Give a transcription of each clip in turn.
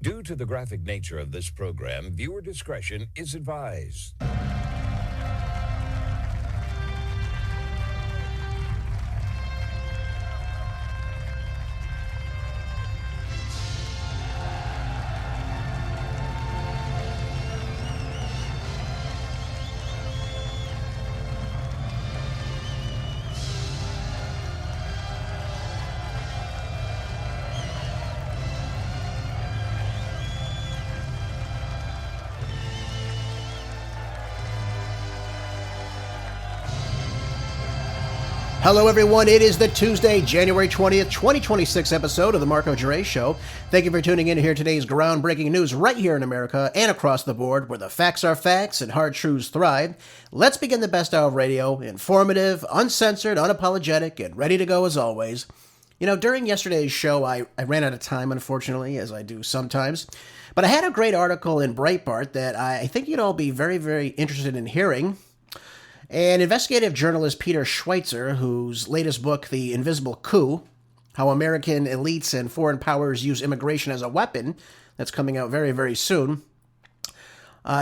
Due to the graphic nature of this program, viewer discretion is advised. Hello, everyone. It is the Tuesday, January 20th, 2026 episode of The Marco Gere Show. Thank you for tuning in to hear today's groundbreaking news right here in America and across the board, where the facts are facts and hard truths thrive. Let's begin the best hour of radio, informative, uncensored, unapologetic, and ready to go as always. You know, during yesterday's show, I ran out of time, unfortunately, as I do sometimes. But I had a great article in Breitbart that I think you'd all be very, very interested in hearing. And investigative journalist Peter Schweizer, whose latest book, The Invisible Coup, How American Elites and Foreign Powers Use Immigration as a Weapon, that's coming out very, very soon,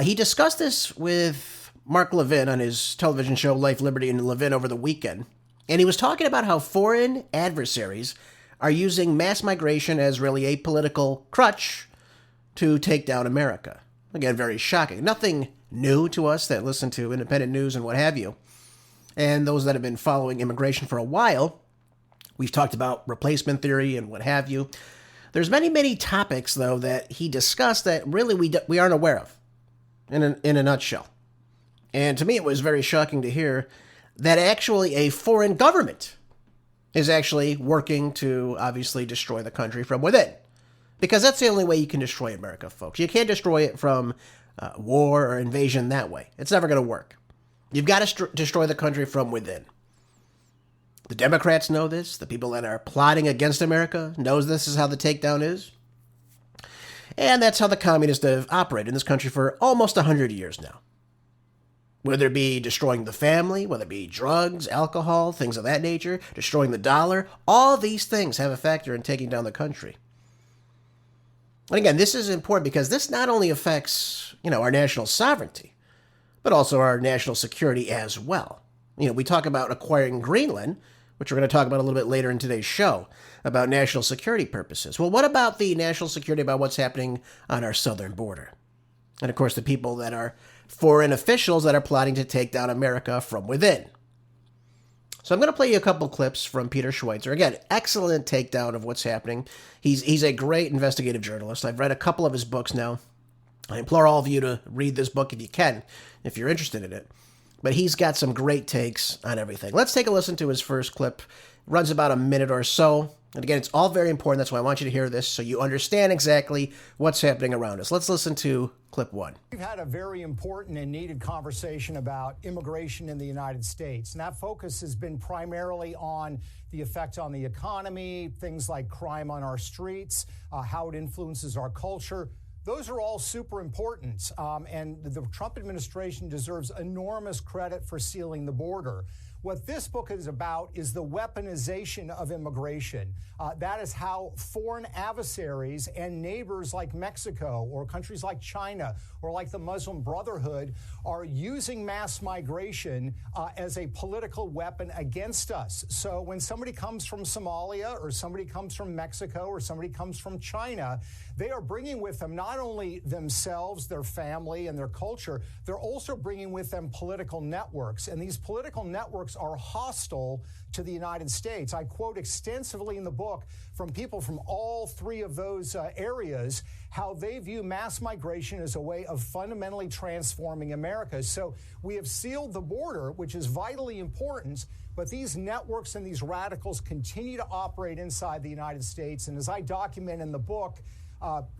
he discussed this with Mark Levin on his television show Life, Liberty, and Levin over the weekend. And he was talking about how foreign adversaries are using mass migration as really a political crutch to take down America. Again, very shocking. Nothing new to us that listen to independent news and what have you. And those that have been following immigration for a while, we've talked about replacement theory and what have you. There's many, many topics, though, that he discussed that really we aren't aware of in a nutshell. And to me, it was very shocking to hear that actually a foreign government is actually working to obviously destroy the country from within. Because that's the only way you can destroy America, folks. You can't destroy it from war or invasion that way. It's never going to work. You've got to destroy the country from within. The Democrats know this. The people that are plotting against America knows this is how the takedown is. And that's how the communists have operated in this country for almost 100 years now. Whether it be destroying the family, whether it be drugs, alcohol, things of that nature, destroying the dollar, all these things have a factor in taking down the country. And again, this is important because this not only affects, our national sovereignty, but also our national security as well. We talk about acquiring Greenland, which we're going to talk about a little bit later in today's show, about national security purposes. Well, what about the national security about what's happening on our southern border? And of course, the people that are foreign officials that are plotting to take down America from within. So I'm going to play you a couple clips from Peter Schweizer. Again, excellent takedown of what's happening. He's a great investigative journalist. I've read a couple of his books now. I implore all of you to read this book if you can, if you're interested in it. But he's got some great takes on everything. Let's take a listen to his first clip. It runs about a minute or so. And again, it's all very important. That's why I want you to hear this so you understand exactly what's happening around us. Let's listen to clip one. We've had a very important and needed conversation about immigration in the United States. And that focus has been primarily on the effect on the economy, things like crime on our streets, how it influences our culture. Those are all super important. And the Trump administration deserves enormous credit for sealing the border. What this book is about is the weaponization of immigration. That is how foreign adversaries and neighbors like Mexico or countries like China or like the Muslim Brotherhood are using mass migration as a political weapon against us. So when somebody comes from Somalia or somebody comes from Mexico or somebody comes from China, they are bringing with them not only themselves, their family, and their culture, they're also bringing with them political networks. And these political networks are hostile to the United States. I quote extensively in the book from people from all three of those areas how they view mass migration as a way of fundamentally transforming America. So we have sealed the border, which is vitally important, but these networks and these radicals continue to operate inside the United States. And as I document in the book,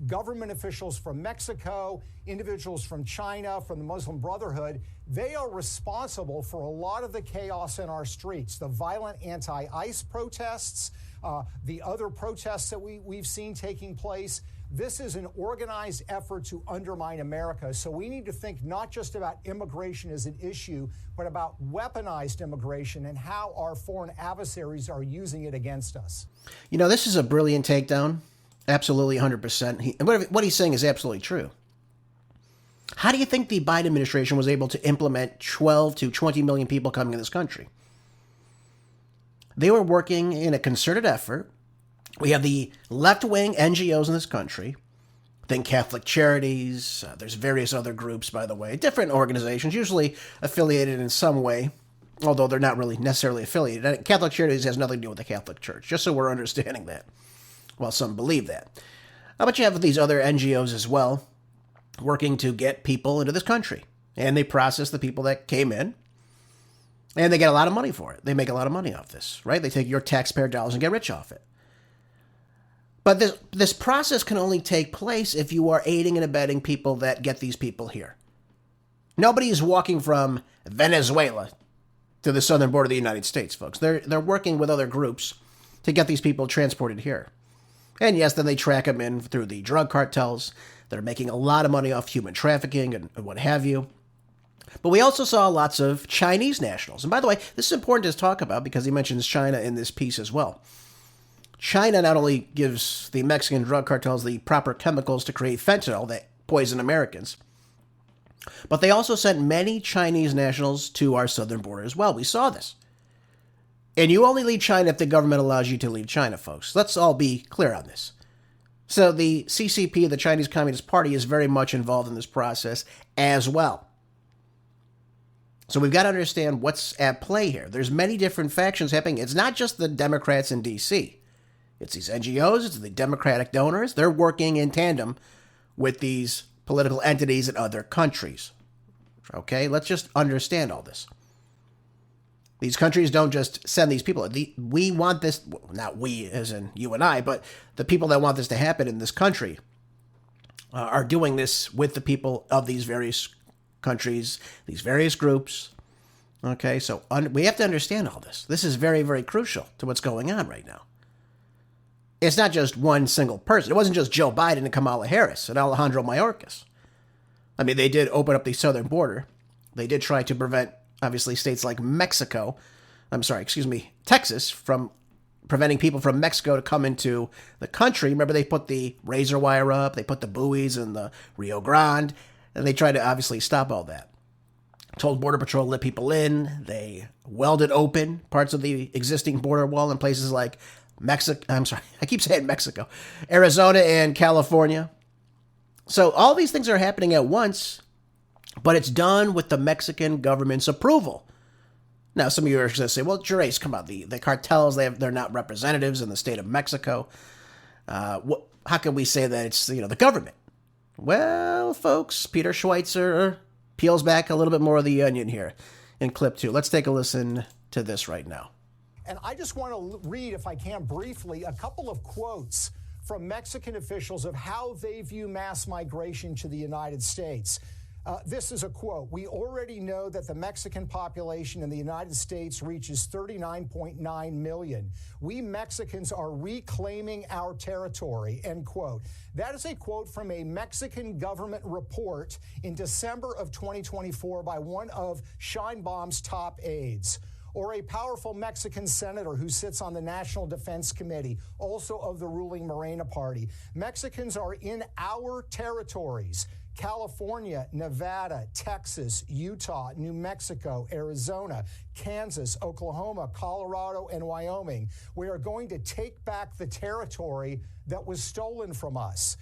government officials from Mexico, individuals from China, from the Muslim Brotherhood, they are responsible for a lot of the chaos in our streets, the violent anti-ICE protests, the other protests that we've seen taking place. This is an organized effort to undermine America. So we need to think not just about immigration as an issue, but about weaponized immigration and how our foreign adversaries are using it against us. This is a brilliant takedown. Absolutely, 100%. And what he's saying is absolutely true. How do you think the Biden administration was able to implement 12 to 20 million people coming in this country? They were working in a concerted effort. We have the left-wing NGOs in this country. Think Catholic Charities. There's various other groups, by the way. Different organizations, usually affiliated in some way, although they're not really necessarily affiliated. Catholic Charities has nothing to do with the Catholic Church, just so we're understanding that. Well, some believe that. But you have these other NGOs as well, working to get people into this country. And they process the people that came in, and they get a lot of money for it. They make a lot of money off this, right? They take your taxpayer dollars and get rich off it. But this process can only take place if you are aiding and abetting people that get these people here. Nobody is walking from Venezuela to the southern border of the United States, folks. They're working with other groups to get these people transported here. And yes, then they track them in through the drug cartels. They're making a lot of money off human trafficking and what have you. But we also saw lots of Chinese nationals. And by the way, this is important to talk about because he mentions China in this piece as well. China not only gives the Mexican drug cartels the proper chemicals to create fentanyl that poison Americans, but they also sent many Chinese nationals to our southern border as well. We saw this. And you only leave China if the government allows you to leave China, folks. Let's all be clear on this. So the CCP, the Chinese Communist Party, is very much involved in this process as well. So we've got to understand what's at play here. There's many different factions happening. It's not just the Democrats in D.C. It's these NGOs, it's the Democratic donors. They're working in tandem with these political entities in other countries. Okay, let's just understand all this. These countries don't just send these people. We want this, not we as in you and I, but the people that want this to happen in this country are doing this with the people of these various countries, these various groups. Okay, so we have to understand all this. This is very, very crucial to what's going on right now. It's not just one single person. It wasn't just Joe Biden and Kamala Harris and Alejandro Mayorkas. I mean, they did open up the southern border. They did try to prevent, obviously, states like Texas from preventing people from Mexico to come into the country. Remember, they put the razor wire up, they put the buoys in the Rio Grande, and they tried to obviously stop all that. Told Border Patrol to let people in. They welded open parts of the existing border wall in places like Arizona and California. So all these things are happening at once, but it's done with the Mexican government's approval. Now, some of you are going to say, well, Gervais, come on, the cartels, they're not representatives in the state of Mexico. How can we say that it's, the government? Well, folks, Peter Schweizer peels back a little bit more of the onion here in clip 2. Let's take a listen to this right now. And I just want to read, if I can briefly, a couple of quotes from Mexican officials of how they view mass migration to the United States. This is a quote. "We already know that the Mexican population in the United States reaches 39.9 million. We Mexicans are reclaiming our territory," end quote. That is a quote from a Mexican government report in December of 2024 by one of Sheinbaum's top aides. Or a powerful Mexican senator who sits on the National Defense Committee, also of the ruling Morena Party. "Mexicans are in our territories. California, Nevada, Texas, Utah, New Mexico, Arizona, Kansas, Oklahoma, Colorado, and Wyoming. We are going to take back the territory that was stolen from us."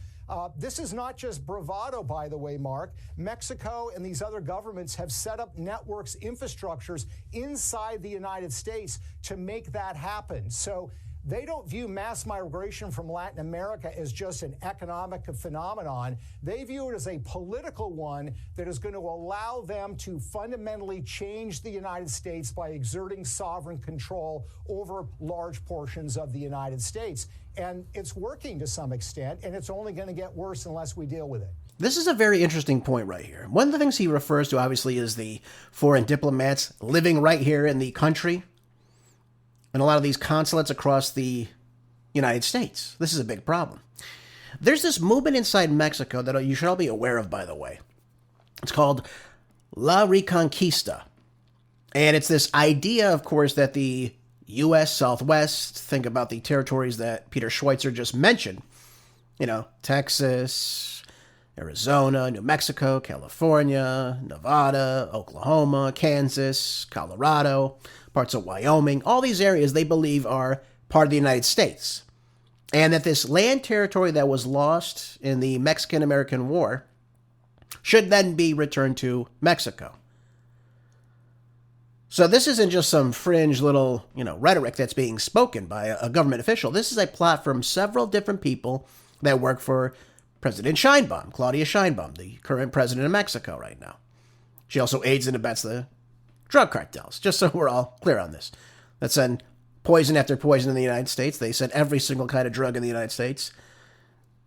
This is not just bravado, by the way, Mark. Mexico and these other governments have set up networks, infrastructures inside the United States to make that happen. So they don't view mass migration from Latin America as just an economic phenomenon. They view it as a political one that is going to allow them to fundamentally change the United States by exerting sovereign control over large portions of the United States. And it's working to some extent, and it's only going to get worse unless we deal with it. This is a very interesting point right here. One of the things he refers to, obviously, is the foreign diplomats living right here in the country and a lot of these consulates across the United States. This is a big problem. There's this movement inside Mexico that you should all be aware of, by the way. It's called La Reconquista. And it's this idea, of course, that the U.S. Southwest, think about the territories that Peter Schweizer just mentioned, Texas, Arizona, New Mexico, California, Nevada, Oklahoma, Kansas, Colorado, parts of Wyoming. All these areas they believe are part of the United States. And that this land territory that was lost in the Mexican-American War should then be returned to Mexico. So this isn't just some fringe little, rhetoric that's being spoken by a government official. This is a plot from several different people that work for President Sheinbaum, Claudia Sheinbaum, the current president of Mexico right now. She also aids and abets the drug cartels, just so we're all clear on this. That send poison after poison in the United States. They send every single kind of drug in the United States.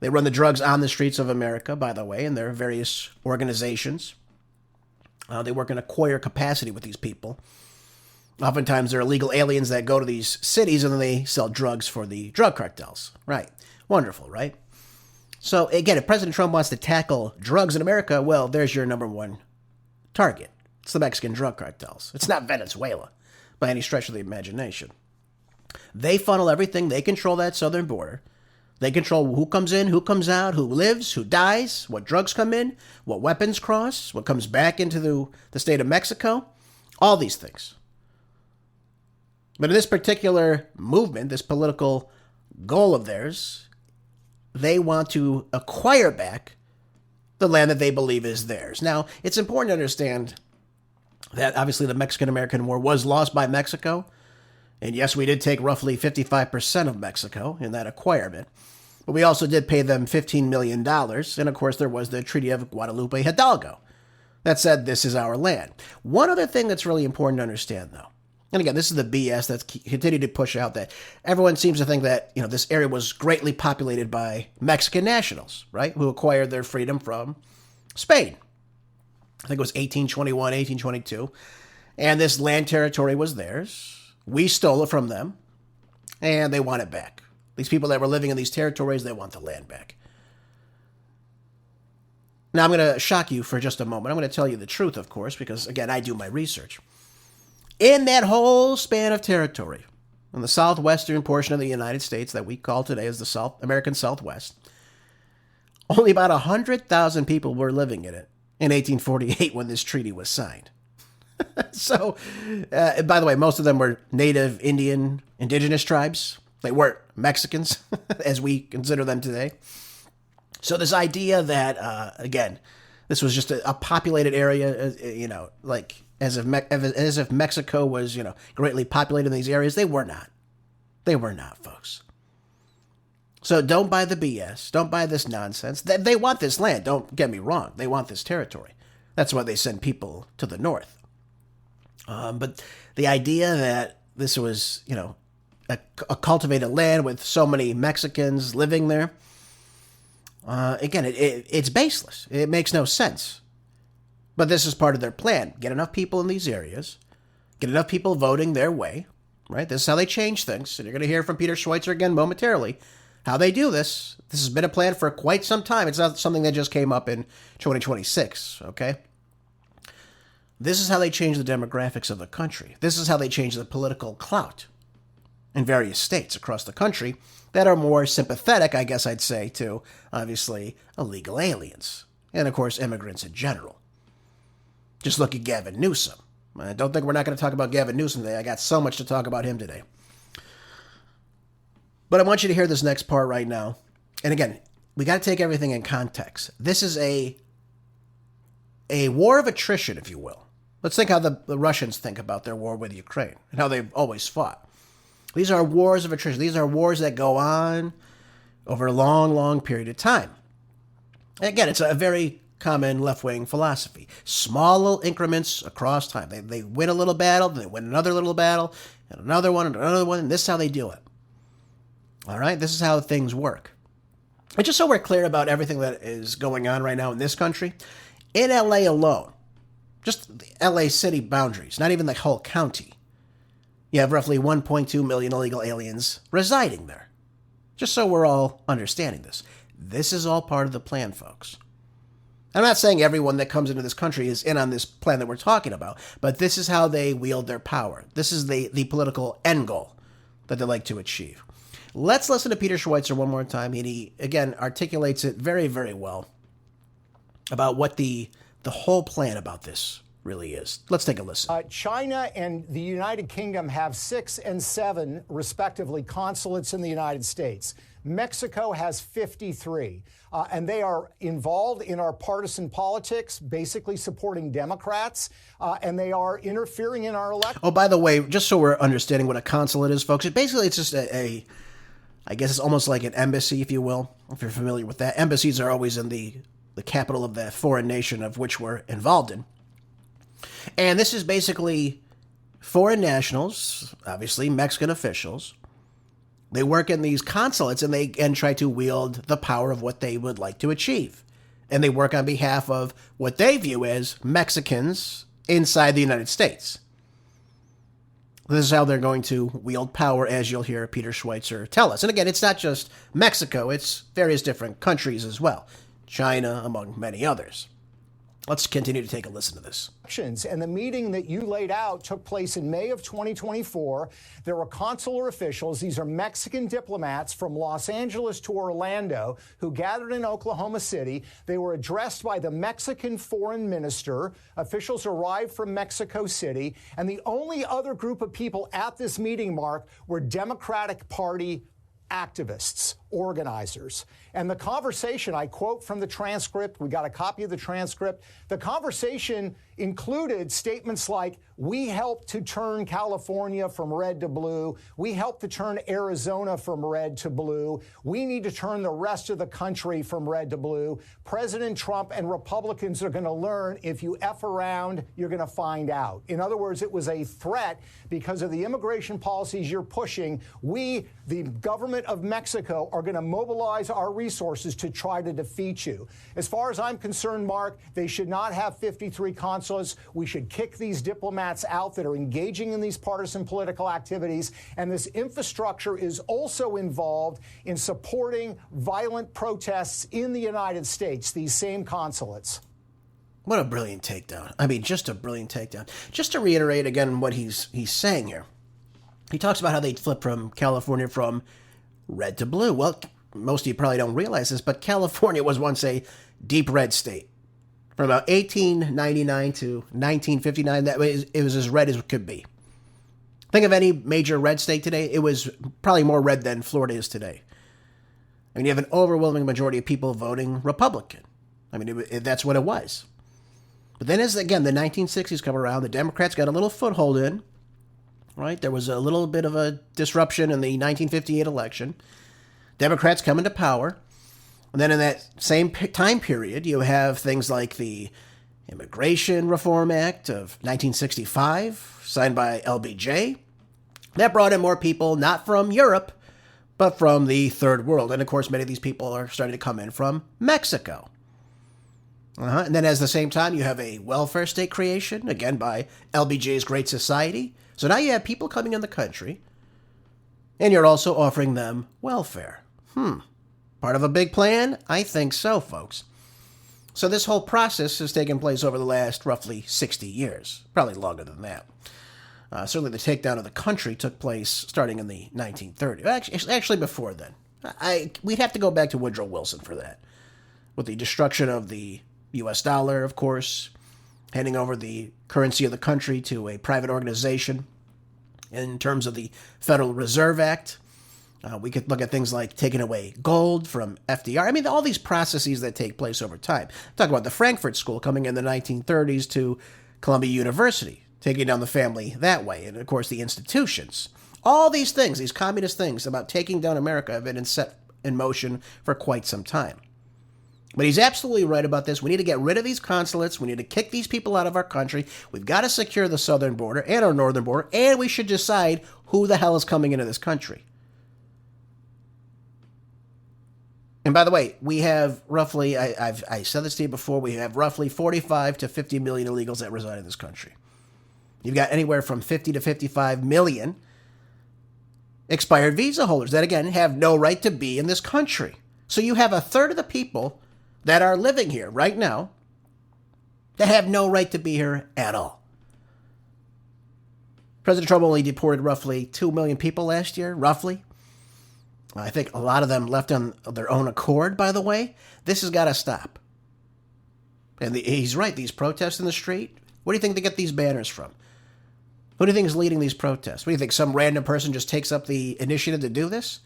They run the drugs on the streets of America, by the way, and there are various organizations. They work in a choir capacity with these people. Oftentimes, they're illegal aliens that go to these cities and then they sell drugs for the drug cartels. Right. Wonderful, right? So, again, if President Trump wants to tackle drugs in America, well, there's your number one target. It's the Mexican drug cartels. It's not Venezuela by any stretch of the imagination. They funnel everything. They control that southern border. They control who comes in, who comes out, who lives, who dies, what drugs come in, what weapons cross, what comes back into the state of Mexico, all these things. But in this particular movement, this political goal of theirs, they want to acquire back the land that they believe is theirs. Now, it's important to understand that obviously the Mexican-American War was lost by Mexico. And yes, we did take roughly 55% of Mexico in that acquirement. But we also did pay them $15 million. And of course, there was the Treaty of Guadalupe Hidalgo that said this is our land. One other thing that's really important to understand, though, and again, this is the BS that's continued to push out that everyone seems to think that, this area was greatly populated by Mexican nationals, right, who acquired their freedom from Spain. I think it was 1821, 1822. And this land territory was theirs. We stole it from them, and they want it back. These people that were living in these territories, they want the land back. Now, I'm going to shock you for just a moment. I'm going to tell you the truth, of course, because, again, I do my research. In that whole span of territory, in the southwestern portion of the United States that we call today as the American Southwest, only about 100,000 people were living in it in 1848 when this treaty was signed. So, by the way, most of them were native Indian, indigenous tribes. They weren't Mexicans, as we consider them today. So this idea that, again, this was just a populated area, like as if Mexico was, greatly populated in these areas. They were not. They were not, folks. So don't buy the BS. Don't buy this nonsense. They want this land. Don't get me wrong. They want this territory. That's why they send people to the north. But the idea that this was, a cultivated land with so many Mexicans living there, again, it's baseless. It makes no sense. But this is part of their plan. Get enough people in these areas, get enough people voting their way, right? This is how they change things. And you're going to hear from Peter Schweitzer again momentarily how they do this. This has been a plan for quite some time. It's not something that just came up in 2026, okay? This is how they change the demographics of the country. This is how they change the political clout in various states across the country that are more sympathetic, I guess I'd say, to, obviously, illegal aliens. And, of course, immigrants in general. Just look at Gavin Newsom. I don't think we're not going to talk about Gavin Newsom today. I got so much to talk about him today. But I want you to hear this next part right now. And again, we got to take everything in context. This is a war of attrition, if you will. Let's think how the Russians think about their war with Ukraine and how they've always fought. These are wars of attrition. These are wars that go on over a long, long period of time. And again, it's a very common left-wing philosophy. Small little increments across time. They win a little battle, then they win another little battle, and another one, and this is how they do it. All right? This is how things work. And just so we're clear about everything that is going on right now in this country, in LA alone, just the LA city boundaries, not even the whole county, you have roughly 1.2 million illegal aliens residing there. Just so we're all understanding this. This is all part of the plan, folks. I'm not saying everyone that comes into this country is in on this plan that we're talking about, but this is how they wield their power. This is the political end goal that they like to achieve. Let's listen to Peter Schweitzer one more time. He again articulates it very, very well about what the whole plan about this really is. Let's take a listen. China and the United Kingdom have 6 and 7, respectively, consulates in the United States. Mexico has 53, and they are involved in our partisan politics, basically supporting Democrats, and they are interfering in our election. Oh, by the way, just so we're understanding what a consulate is, folks, it's just I guess it's almost like an embassy, if you will, if you're familiar with that. Embassies are always in the capital of the foreign nation of which we're involved in. And this is basically foreign nationals, obviously Mexican officials. They work in these consulates and try to wield the power of what they would like to achieve. And they work on behalf of what they view as Mexicans inside the United States. This is how they're going to wield power, as you'll hear Peter Schweitzer tell us. And again, it's not just Mexico, it's various different countries as well. China, among many others. Let's continue to take a listen to this. And the meeting that you laid out took place in May of 2024. There were consular officials. These are Mexican diplomats from Los Angeles to Orlando who gathered in Oklahoma City. They were addressed by the Mexican foreign minister. Officials arrived from Mexico City. And the only other group of people at this meeting, Mark, were Democratic Party activists, organizers. And the conversation, I quote from the transcript, we got a copy of the transcript, the conversation included statements like, we helped to turn California from red to blue. We helped to turn Arizona from red to blue. We need to turn the rest of the country from red to blue. President Trump and Republicans are going to learn if you F around, you're going to find out. In other words, it was a threat because of the immigration policies you're pushing. We, the government of Mexico, are going to mobilize our resources to try to defeat you. As far as I'm concerned, Mark, they should not have 53 consulates. We should kick these diplomats out that are engaging in these partisan political activities. And this infrastructure is also involved in supporting violent protests in the United States, these same consulates. What a brilliant takedown. I mean, just a brilliant takedown. Just to reiterate again what he's saying here. He talks about how they flipped from California from red to blue. Well, most of you probably don't realize this, but California was once a deep red state. From about 1899 to 1959, it was as red as it could be. Think of any major red state today, it was probably more red than Florida is today. I mean, you have an overwhelming majority of people voting Republican. I mean, that's what it was. But then as, again, the 1960s come around, the Democrats got a little foothold in, right? There was a little bit of a disruption in the 1958 election. Democrats come into power. And then in that same time period, you have things like the Immigration Reform Act of 1965, signed by LBJ. That brought in more people, not from Europe, but from the third world. And of course, many of these people are starting to come in from Mexico. And then at the same time, you have a welfare state creation, again by LBJ's Great Society. So now you have people coming in the country, and you're also offering them welfare. Part of a big plan? I think so, folks. So this whole process has taken place over the last roughly 60 years, probably longer than that. Certainly the takedown of the country took place starting in the 1930s. Actually before then. We'd have to go back to Woodrow Wilson for that. With the destruction of the U.S. dollar, of course, handing over the currency of the country to a private organization in terms of the Federal Reserve Act. We could look at things like taking away gold from FDR. I mean, all these processes that take place over time. Talk about the Frankfurt School coming in the 1930s to Columbia University, taking down the family that way. And, of course, the institutions. All these things, these communist things about taking down America have been set in motion for quite some time. But he's absolutely right about this. We need to get rid of these consulates. We need to kick these people out of our country. We've got to secure the southern border and our northern border. And we should decide who the hell is coming into this country. And by the way, we have roughly, I said this to you before, we have roughly 45 to 50 million illegals that reside in this country. You've got anywhere from 50 to 55 million expired visa holders that, again, have no right to be in this country. So you have a third of the people that are living here right now that have no right to be here at all. President Trump only deported roughly 2 million people last year, roughly. I think a lot of them left on their own accord, by the way. This has got to stop. And he's right. These protests in the street, where do you think they get these banners from? Who do you think is leading these protests? What do you think? Some random person just takes up the initiative to do this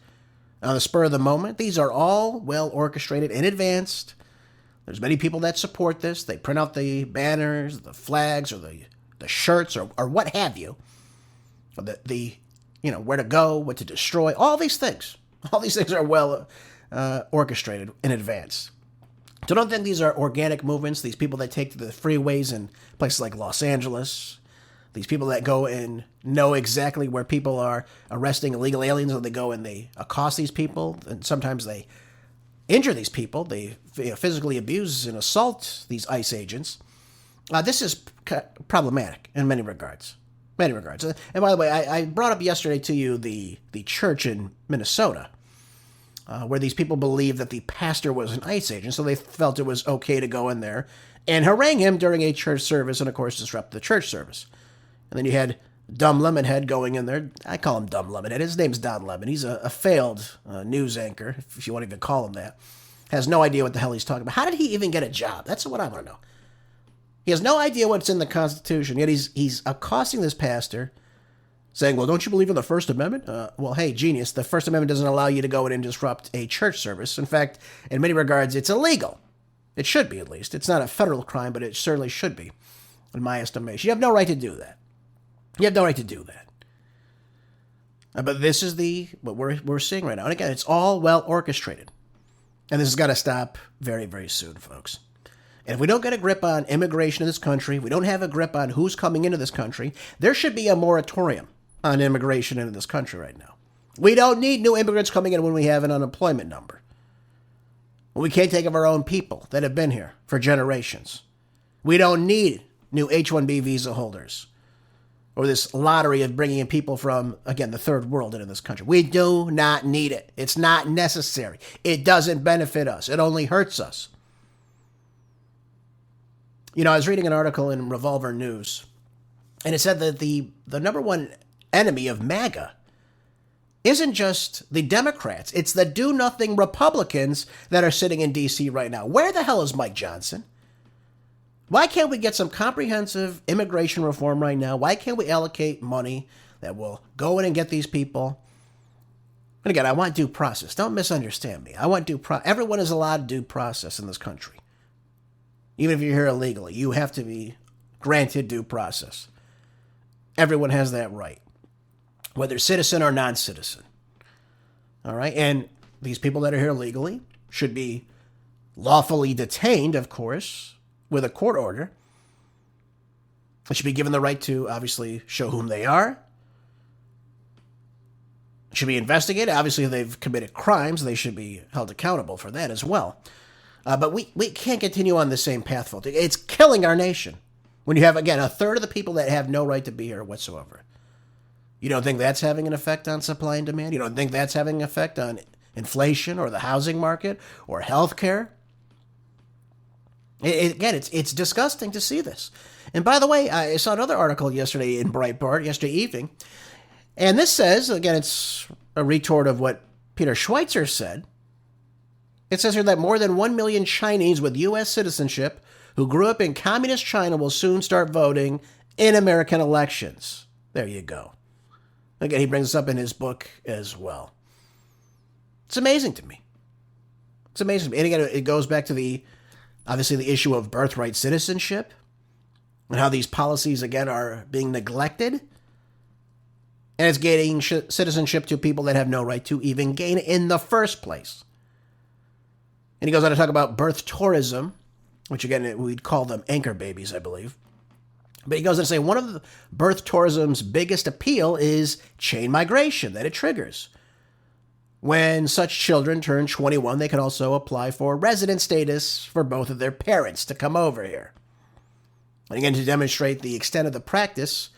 on the spur of the moment? These are all well orchestrated in advance. There's many people that support this. They print out the banners, the flags, or the shirts, or what have you. The where to go, what to destroy, all these things. All these things are well orchestrated in advance. So don't think these are organic movements, these people that take to the freeways in places like Los Angeles, these people that go and know exactly where people are arresting illegal aliens, and they go and they accost these people, and sometimes they injure these people. They physically abuse and assault these ICE agents. This is problematic in many regards. Many regards. And by the way, I brought up yesterday to you the church in Minnesota, where these people believed that the pastor was an ICE agent, so they felt it was okay to go in there and harangue him during a church service and, of course, disrupt the church service. And then you had Dumb Lemonhead going in there. I call him Dumb Lemonhead. His name's Don Lemon. He's a failed news anchor, if you want to even call him that. Has no idea what the hell he's talking about. How did he even get a job? That's what I want to know. He has no idea what's in the Constitution, yet he's accosting this pastor, saying, well, don't you believe in the First Amendment? Well, hey, genius, the First Amendment doesn't allow you to go in and disrupt a church service. In fact, in many regards, it's illegal. It should be, at least. It's not a federal crime, but it certainly should be, in my estimation. You have no right to do that. You have no right to do that. But this is what we're seeing right now. And again, it's all well orchestrated. And this has got to stop very, very soon, folks. And if we don't get a grip on immigration in this country, we don't have a grip on who's coming into this country, there should be a moratorium on immigration into this country right now. We don't need new immigrants coming in when we have an unemployment number. When we can't take of our own people that have been here for generations. We don't need new H-1B visa holders or this lottery of bringing in people from, again, the third world into this country. We do not need it. It's not necessary. It doesn't benefit us. It only hurts us. You know, I was reading an article in Revolver News, and it said that the number one enemy of MAGA isn't just the Democrats. It's the do-nothing Republicans that are sitting in D.C. right now. Where the hell is Mike Johnson? Why can't we get some comprehensive immigration reform right now? Why can't we allocate money that will go in and get these people? And again, I want due process. Don't misunderstand me. I want due process. Everyone is allowed due process in this country. Even if you're here illegally, you have to be granted due process. Everyone has that right, whether citizen or non-citizen. All right? And these people that are here legally should be lawfully detained, of course, with a court order. They should be given the right to, obviously, show whom they are. Should be investigated. Obviously, if they've committed crimes, they should be held accountable for that as well. But we can't continue on the same path, folks. It's killing our nation when you have, again, a third of the people that have no right to be here whatsoever. You don't think that's having an effect on supply and demand? You don't think that's having an effect on inflation or the housing market or health care? Again, it's disgusting to see this. And by the way, I saw another article yesterday in Breitbart, yesterday evening, and this says, again, it's a retort of what Peter Schweitzer said. It says here that more than 1 million Chinese with U.S. citizenship who grew up in communist China will soon start voting in American elections. There you go. Again, he brings this up in his book as well. It's amazing to me. It's amazing to me. And again, it goes back to obviously the issue of birthright citizenship and how these policies, again, are being neglected. And it's gaining citizenship to people that have no right to even gain it in the first place. And he goes on to talk about birth tourism, which again, we'd call them anchor babies, I believe. But he goes on to say one of the birth tourism's biggest appeal is chain migration that it triggers. When such children turn 21, they can also apply for resident status for both of their parents to come over here. And again, to demonstrate the extent of the practice,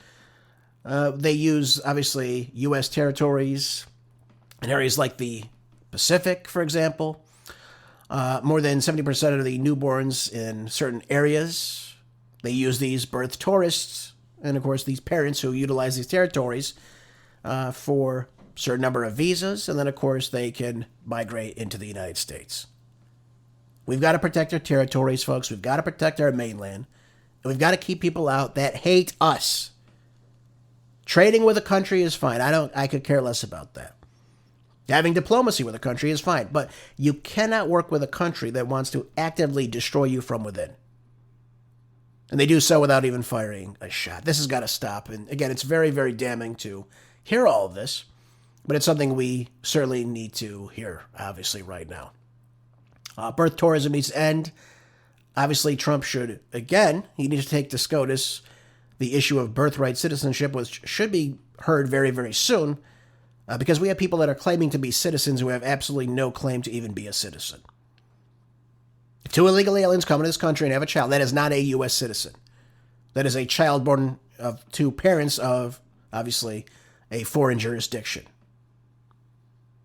they use, obviously, U.S. territories in areas like the Pacific, for example. More than 70% of the newborns in certain areas, they use these birth tourists, and of course these parents who utilize these territories for certain number of visas, and then, of course, they can migrate into the United States. We've got to protect our territories, folks. We've got to protect our mainland. And we've got to keep people out that hate us. Trading with a country is fine. I could care less about that. Having diplomacy with a country is fine. But you cannot work with a country that wants to actively destroy you from within. And they do so without even firing a shot. This has got to stop. And again, it's very, very damning to hear all of this. But it's something we certainly need to hear, obviously, right now. Birth tourism needs to end. Obviously, Trump should, again, he needs to take to SCOTUS the issue of birthright citizenship, which should be heard very, very soon, because we have people that are claiming to be citizens who have absolutely no claim to even be a citizen. If two illegal aliens come into this country and have a child, that is not a U.S. citizen. That is a child born to parents of, obviously, a foreign jurisdiction.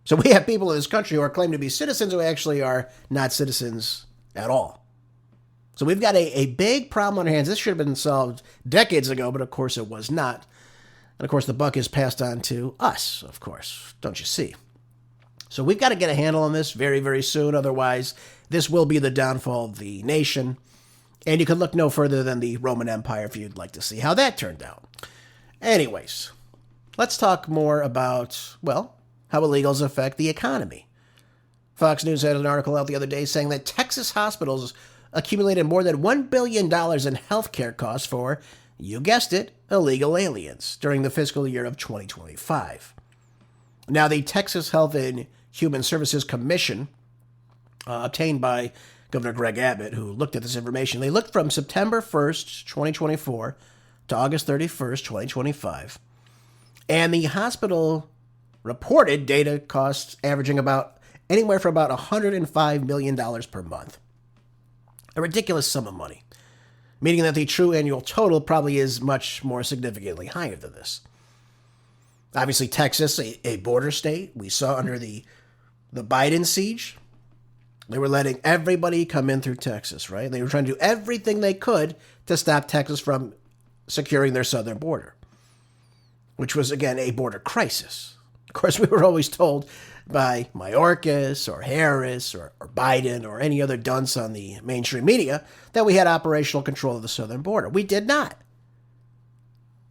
So we have people in this country who are claiming to be citizens who actually are not citizens at all. So we've got a big problem on our hands. This should have been solved decades ago, but of course it was not. And of course the buck is passed on to us, of course. Don't you see? So we've got to get a handle on this very, very soon. Otherwise, this will be the downfall of the nation. And you can look no further than the Roman Empire if you'd like to see how that turned out. Anyways, let's talk more about, well, how illegals affect the economy. Fox News had an article out the other day saying that Texas hospitals accumulated more than $1 billion in healthcare costs for, you guessed it, illegal aliens during the fiscal year of 2025. Now, the Texas Health and Human Services Commission, obtained by Governor Greg Abbott, who looked at this information, they looked from September 1st, 2024 to August 31st, 2025. And the hospital reported data costs averaging about anywhere from about $105 million per month. A ridiculous sum of money, meaning that the true annual total probably is much more significantly higher than this. Obviously, Texas, a border state, we saw under the Biden siege, they were letting everybody come in through Texas, right? They were trying to do everything they could to stop Texas from securing their southern border, which was, again, a border crisis. Of course, we were always told by Mayorkas or Harris or Biden or any other dunce on the mainstream media that we had operational control of the southern border. We did not.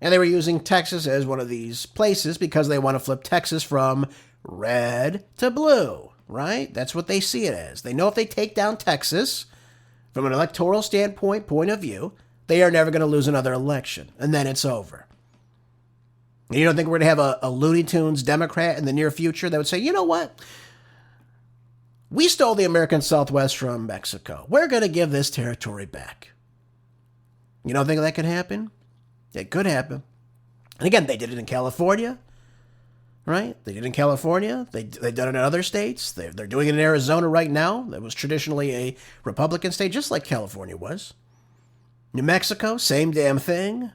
And they were using Texas as one of these places because they want to flip Texas from red to blue, right? That's what they see it as. They know if they take down Texas, from an electoral point of view, they are never going to lose another election. And then it's over. You don't think we're going to have a Looney Tunes Democrat in the near future that would say, you know what? We stole the American Southwest from Mexico. We're going to give this territory back. You don't think that could happen? It could happen. And again, they did it in California, right? They did it in California. They've done it in other states. They're doing it in Arizona right now. That was traditionally a Republican state, just like California was. New Mexico, same damn thing.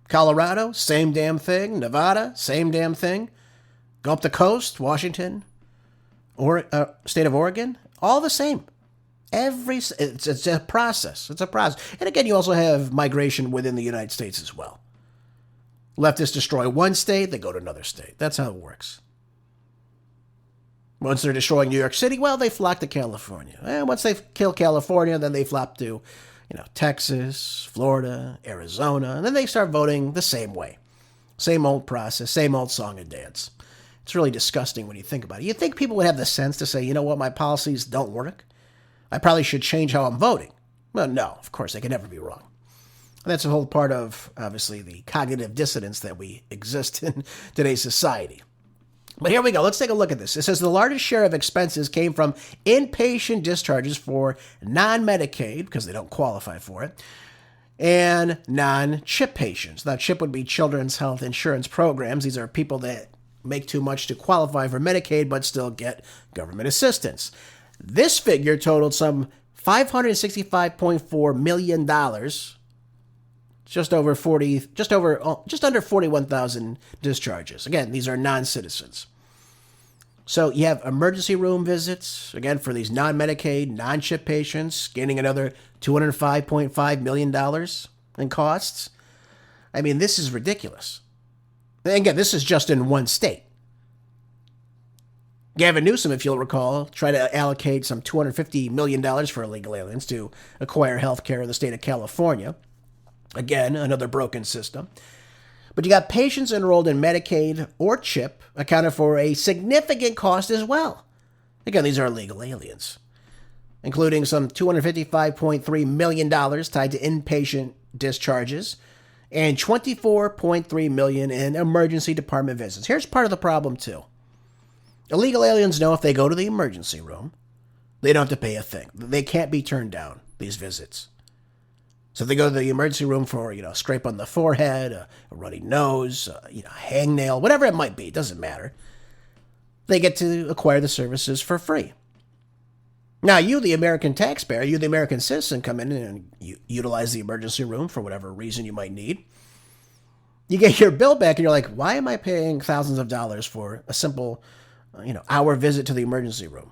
Colorado, same damn thing. Nevada, same damn thing. Go up the coast, Washington, or state of Oregon, all the same. It's a process. It's a process. And again, you also have migration within the United States as well. Leftists destroy one state, they go to another state. That's how it works. Once they're destroying New York City, well, they flock to California. And once they kill California, then they flop to Texas, Florida, Arizona, and then they start voting the same way. Same old process, same old song and dance. It's really disgusting when you think about it. You think people would have the sense to say, you know what, my policies don't work? I probably should change how I'm voting. Well, no, of course, they can never be wrong. And that's a whole part of, obviously, the cognitive dissonance that we exist in today's society. But here we go. Let's take a look at this. It says the largest share of expenses came from inpatient discharges for non-Medicaid, because they don't qualify for it, and non-CHIP patients. Now, CHIP would be Children's Health Insurance Programs. These are people that make too much to qualify for Medicaid but still get government assistance. This figure totaled some $565.4 million, just under 41,000 discharges. Again, these are non-citizens. So you have emergency room visits, again, for these non-Medicaid, non-CHIP patients, gaining another $205.5 million in costs. I mean, this is ridiculous. And again, this is just in one state. Gavin Newsom, if you'll recall, tried to allocate some $250 million for illegal aliens to acquire health care in the state of California. Again, another broken system. But you got patients enrolled in Medicaid or CHIP accounted for a significant cost as well. Again, these are illegal aliens, including some $255.3 million tied to inpatient discharges and $24.3 million in emergency department visits. Here's part of the problem, too. Illegal aliens know if they go to the emergency room, they don't have to pay a thing. They can't be turned down, these visits. So if they go to the emergency room for, scrape on the forehead, a runny nose, hangnail, whatever it might be, it doesn't matter. They get to acquire the services for free. Now, you, the American taxpayer, you, the American citizen, come in and you utilize the emergency room for whatever reason you might need. You get your bill back and you're like, why am I paying thousands of dollars for a simple hour visit to the emergency room?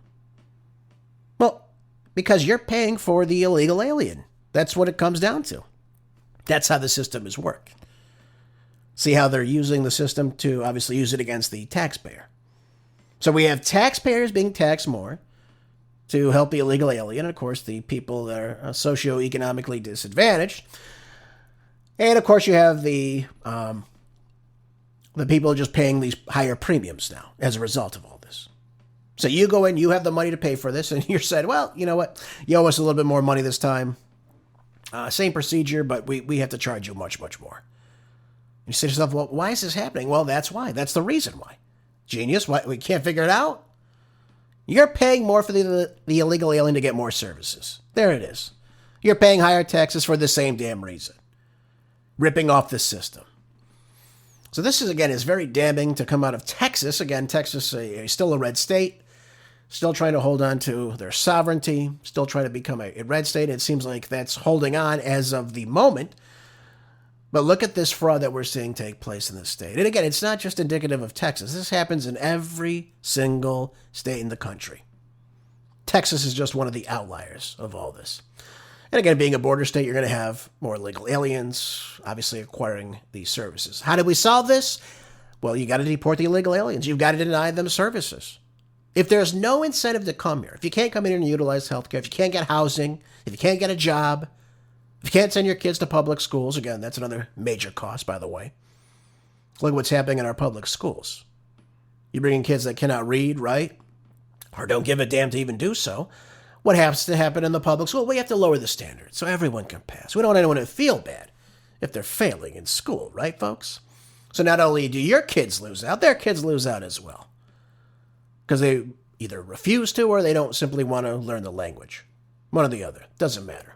Well, because you're paying for the illegal alien. That's what it comes down to. That's how the system is worked. See how they're using the system to obviously use it against the taxpayer. So we have taxpayers being taxed more to help the illegal alien, and of course the people that are socioeconomically disadvantaged. And of course you have the people just paying these higher premiums now as a result of all this. So you go in, you have the money to pay for this, and you're said, well, you know what? You owe us a little bit more money this time. Same procedure, but we have to charge you much, much more. You say to yourself, well, why is this happening? Well, that's why. That's the reason why. Genius, why we can't figure it out? You're paying more for the illegal alien to get more services. There it is. You're paying higher taxes for the same damn reason. Ripping off the system. So this is very damning to come out of Texas. Again, Texas is still a red state, still trying to hold on to their sovereignty, still trying to become a red state. It seems like that's holding on as of the moment. But look at this fraud that we're seeing take place in this state. And again, it's not just indicative of Texas. This happens in every single state in the country. Texas is just one of the outliers of all this. And again, being a border state, you're going to have more illegal aliens, obviously acquiring these services. How do we solve this? Well, you got to deport the illegal aliens. You've got to deny them services. If there's no incentive to come here, if you can't come in here and utilize healthcare, if you can't get housing, if you can't get a job, if you can't send your kids to public schools, again, that's another major cost, by the way. Look at what's happening in our public schools. You bring in kids that cannot read, write, or don't give a damn to even do so. What happens to happen in the public school? We have to lower the standards so everyone can pass. We don't want anyone to feel bad if they're failing in school, right, folks? So not only do your kids lose out, their kids lose out as well. Because they either refuse to or they don't simply want to learn the language. One or the other. Doesn't matter.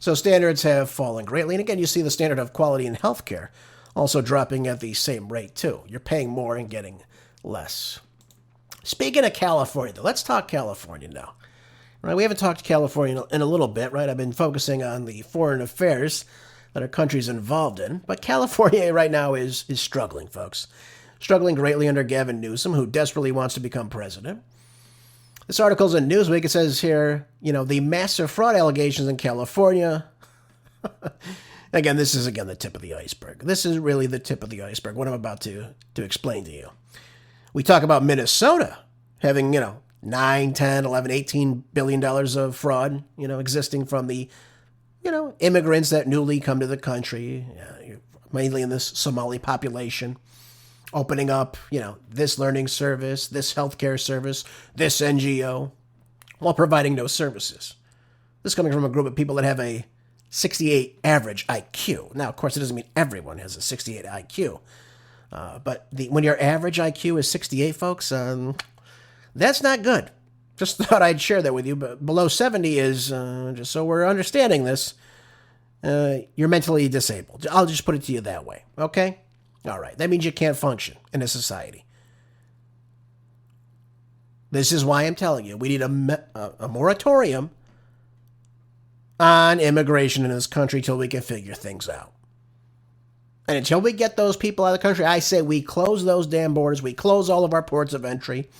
So standards have fallen greatly. And again, you see the standard of quality in healthcare also dropping at the same rate, too. You're paying more and getting less. Speaking of California, though, let's talk California now. Right, we haven't talked California in a little bit, right? I've been focusing on the foreign affairs that our country's involved in. But California right now is struggling, folks. Struggling greatly under Gavin Newsom, who desperately wants to become president. This article's in Newsweek. It says here, the massive fraud allegations in California. Again, this is, the tip of the iceberg. This is really the tip of the iceberg, what I'm about to explain to you. We talk about Minnesota having, 9, 10, 11, $18 billion of fraud, existing from the, immigrants that newly come to the country, mainly in this Somali population. Opening up, this learning service, this healthcare service, this NGO, while providing no services. This is coming from a group of people that have a 68 average IQ. Now, of course, it doesn't mean everyone has a 68 IQ. But when your average IQ is 68, folks, that's not good. Just thought I'd share that with you. But below 70 is, just so we're understanding this, you're mentally disabled. I'll just put it to you that way, okay? All right, that means you can't function in a society. This is why I'm telling you, we need a moratorium on immigration in this country till we can figure things out. And until we get those people out of the country, I say we close those damn borders, we close all of our ports of entry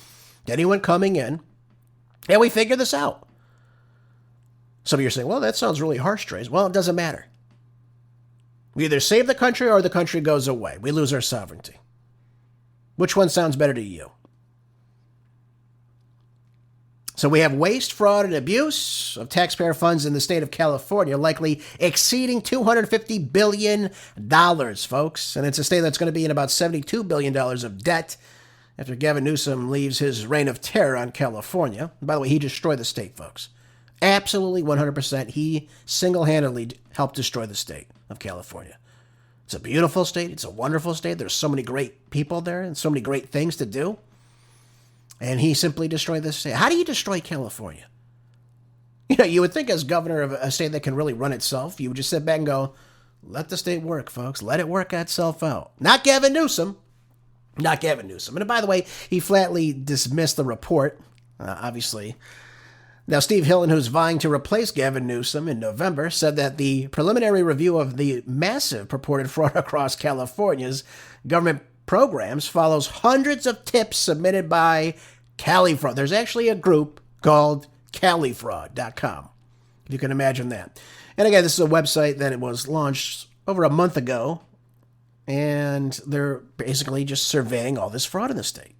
to anyone coming in, and we figure this out. Some of you are saying, well, that sounds really harsh, Trace. Well, it doesn't matter. We either save the country or the country goes away. We lose our sovereignty. Which one sounds better to you? So we have waste, fraud, and abuse of taxpayer funds in the state of California, likely exceeding $250 billion, folks. And it's a state that's going to be in about $72 billion of debt after Gavin Newsom leaves his reign of terror on California. And by the way, he destroyed the state, folks. Absolutely 100%. He single-handedly helped destroy the state of California. It's a beautiful state. It's a wonderful state. There's so many great people there and so many great things to do. And he simply destroyed this state. How do you destroy California? You know, you would think as governor of a state that can really run itself, you would just sit back and go, let the state work, folks. Let it work itself out. Not Gavin Newsom. Not Gavin Newsom. And by the way, he flatly dismissed the report, obviously. Now, Steve Hilton, who's vying to replace Gavin Newsom in November, said that the preliminary review of the massive purported fraud across California's government programs follows hundreds of tips submitted by CaliFraud. There's actually a group called CaliFraud.com, if you can imagine that. And again, this is a website that it was launched over a month ago, and they're basically just surveying all this fraud in the state.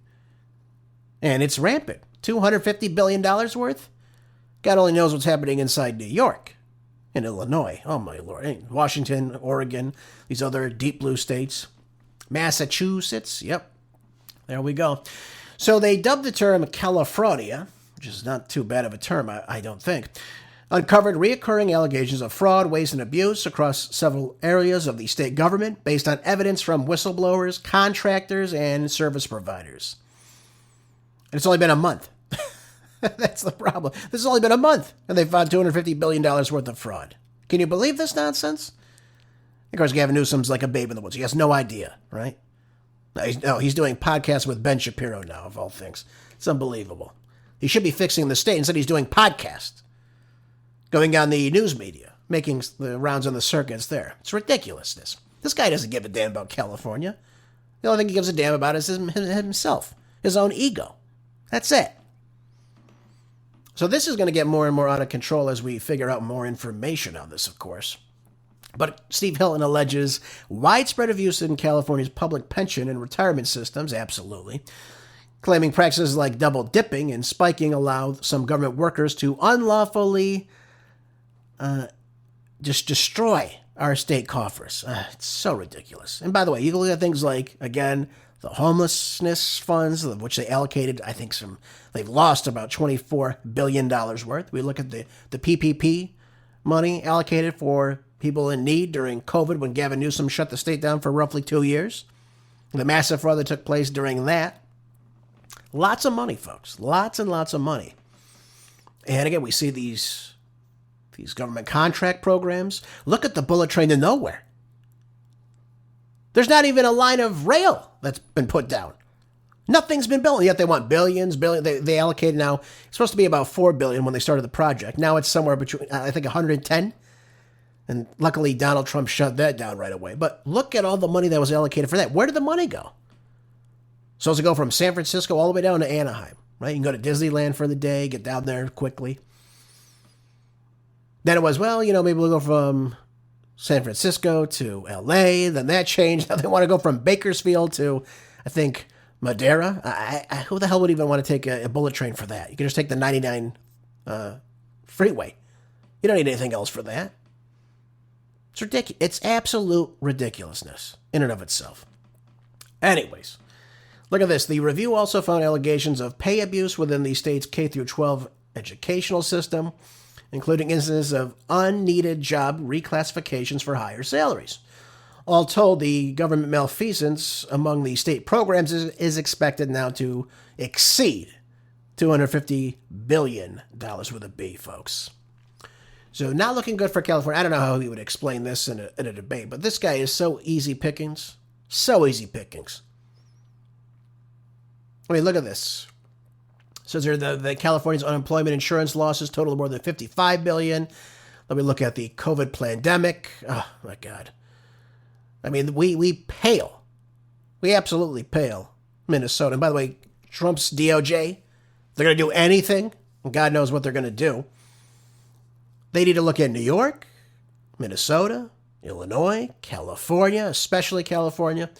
And it's rampant. $250 billion worth? God only knows what's happening inside New York and Illinois. Oh, my Lord. Washington, Oregon, these other deep blue states. Massachusetts. Yep. There we go. So they dubbed the term Califraudia, which is not too bad of a term, I don't think, uncovered reoccurring allegations of fraud, waste, and abuse across several areas of the state government based on evidence from whistleblowers, contractors, and service providers. And it's only been a month. That's the problem. This has only been a month, and they found $250 billion worth of fraud. Can you believe this nonsense? Of course, Gavin Newsom's like a babe in the woods. He has no idea, right? He's doing podcasts with Ben Shapiro now, of all things. It's unbelievable. He should be fixing the state. Instead, he's doing podcasts, going on the news media, making the rounds on the circuits there. It's ridiculousness. This guy doesn't give a damn about California. The only thing he gives a damn about is himself, his own ego. That's it. So this is going to get more and more out of control as we figure out more information on this, of course. But Steve Hilton alleges widespread abuse in California's public pension and retirement systems, absolutely, claiming practices like double dipping and spiking allow some government workers to unlawfully just destroy our state coffers. It's so ridiculous. And by the way, you can look at things like, again, the homelessness funds, which they allocated, I think they've lost about $24 billion worth. We look at the PPP money allocated for people in need during COVID when Gavin Newsom shut the state down for roughly 2 years. The massive fraud that took place during that. Lots of money, folks. Lots and lots of money. And again, we see these government contract programs. Look at the bullet train to nowhere. There's not even a line of rail that's been put down. Nothing's been built, yet they want billions. They allocated now, it's supposed to be about $4 billion when they started the project. Now it's somewhere between, I think, 110. And luckily, Donald Trump shut that down right away. But look at all the money that was allocated for that. Where did the money go? Supposed to go from San Francisco all the way down to Anaheim, right? You can go to Disneyland for the day, get down there quickly. Then it was, maybe we'll go from San Francisco to L.A. Then that changed. Now they want to go from Bakersfield to, I think, Madera. Who the hell would even want to take a bullet train for that? You can just take the 99 freeway. You don't need anything else for that. It's ridiculous. It's absolute ridiculousness in and of itself. Anyways, look at this. The review also found allegations of pay abuse within the state's K-12 educational system, including instances of unneeded job reclassifications for higher salaries. All told, the government malfeasance among the state programs is expected now to exceed $250 billion with a B, folks. So not looking good for California. I don't know how he would explain this in a debate, but this guy is so easy pickings. So easy pickings. I mean, look at this. It says here the California's unemployment insurance losses total more than $55 billion. Let me look at the COVID pandemic. Oh, my God. I mean, we pale. We absolutely pale Minnesota. And by the way, Trump's DOJ, they're going to do anything. And God knows what they're going to do. They need to look at New York, Minnesota, Illinois, California, especially California,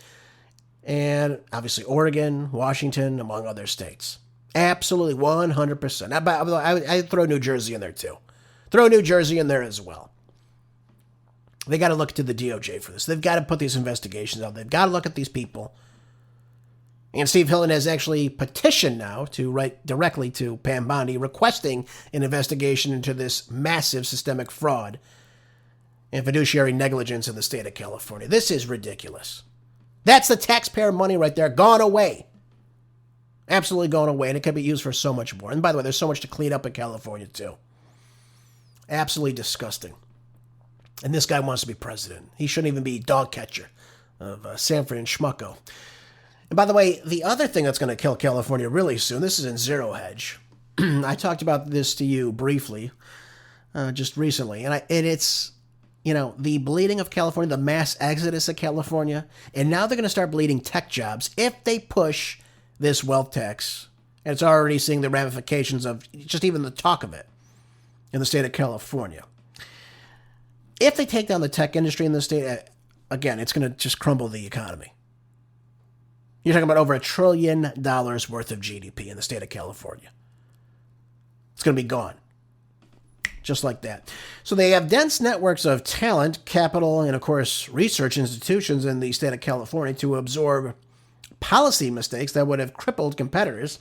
and obviously Oregon, Washington, among other states. Absolutely, 100%. I'd throw New Jersey in there too. Throw New Jersey in there as well. They got to look to the DOJ for this. They've got to put these investigations out. They've got to look at these people. And Steve Hilton has actually petitioned now to write directly to Pam Bondi requesting an investigation into this massive systemic fraud and fiduciary negligence in the state of California. This is ridiculous. That's the taxpayer money right there, gone away. Absolutely gone away, and it can be used for so much more. And by the way, there's so much to clean up in California, too. Absolutely disgusting. And this guy wants to be president. He shouldn't even be dog catcher of Sanford and Schmucko. And by the way, the other thing that's going to kill California really soon, this is in Zero Hedge. I talked about this to you briefly just recently, and it's, the bleeding of California, the mass exodus of California, and now they're going to start bleeding tech jobs if they push this wealth tax. And it's already seeing the ramifications of just even the talk of it in the state of California. If they take down the tech industry in the state, again, it's going to just crumble the economy. You're talking about over $1 trillion worth of GDP in the state of California. It's going to be gone. Just like that. So they have dense networks of talent, capital, and of course, research institutions in the state of California to absorb policy mistakes that would have crippled competitors.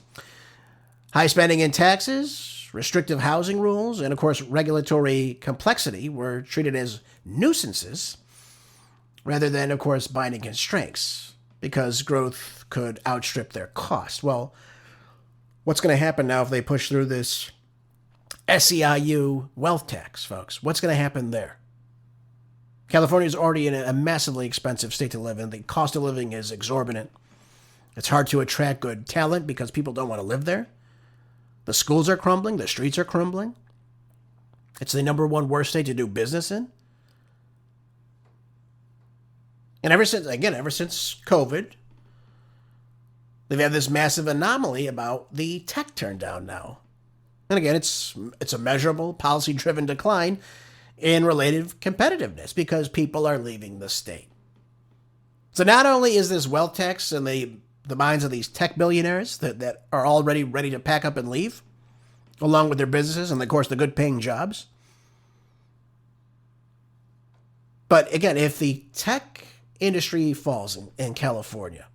High spending in taxes, restrictive housing rules, and of course, regulatory complexity were treated as nuisances rather than, of course, binding constraints, because growth could outstrip their cost. Well, what's going to happen now if they push through this SEIU wealth tax, folks? What's going to happen there? California is already in a massively expensive state to live in. The cost of living is exorbitant. It's hard to attract good talent because people don't want to live there. The schools are crumbling. The streets are crumbling. It's the number one worst state to do business in. And ever since COVID, they've had this massive anomaly about the tech turn down now. And again, it's a measurable, policy-driven decline in relative competitiveness because people are leaving the state. So not only is this wealth tax in the minds of these tech billionaires that are already ready to pack up and leave, along with their businesses and, of course, the good-paying jobs. But again, if the tech industry falls in California,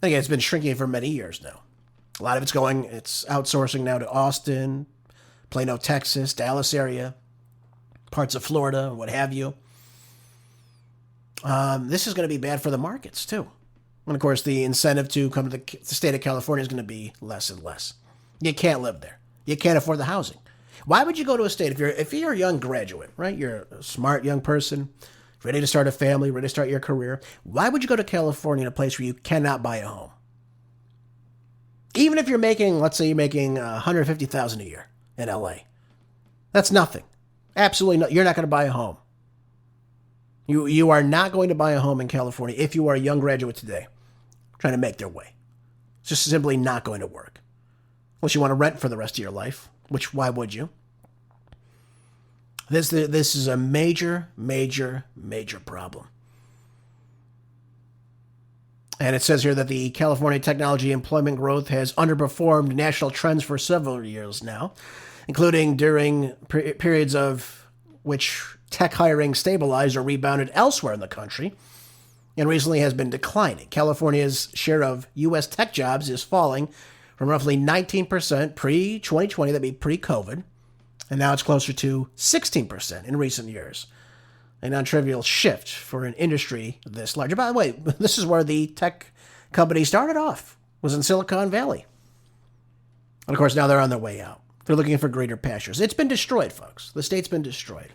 again, it's been shrinking for many years now. A lot of it's outsourcing now to Austin, Plano, Texas, Dallas area, parts of Florida, what have you. This is going to be bad for the markets, too. And, of course, the incentive to come to the state of California is going to be less and less. You can't live there. You can't afford the housing. Why would you go to a state if you're a young graduate, right? You're a smart young person, ready to start a family, ready to start your career. Why would you go to California in a place where you cannot buy a home? Even if you're making, let's say you're making $150,000 a year in LA. That's nothing. Absolutely not. You're not going to buy a home. You are not going to buy a home in California if you are a young graduate today trying to make their way. It's just simply not going to work. Unless you want to rent for the rest of your life, which why would you? This is a major, major, major problem. And it says here that the California technology employment growth has underperformed national trends for several years now, including during periods of which tech hiring stabilized or rebounded elsewhere in the country, and recently has been declining. California's share of U.S. tech jobs is falling from roughly 19% pre-2020, that'd be pre-COVID, and now it's closer to 16% in recent years. A non-trivial shift for an industry this large. By the way, this is where the tech company started off, was in Silicon Valley. And of course, now they're on their way out. They're looking for greener pastures. It's been destroyed, folks. The state's been destroyed.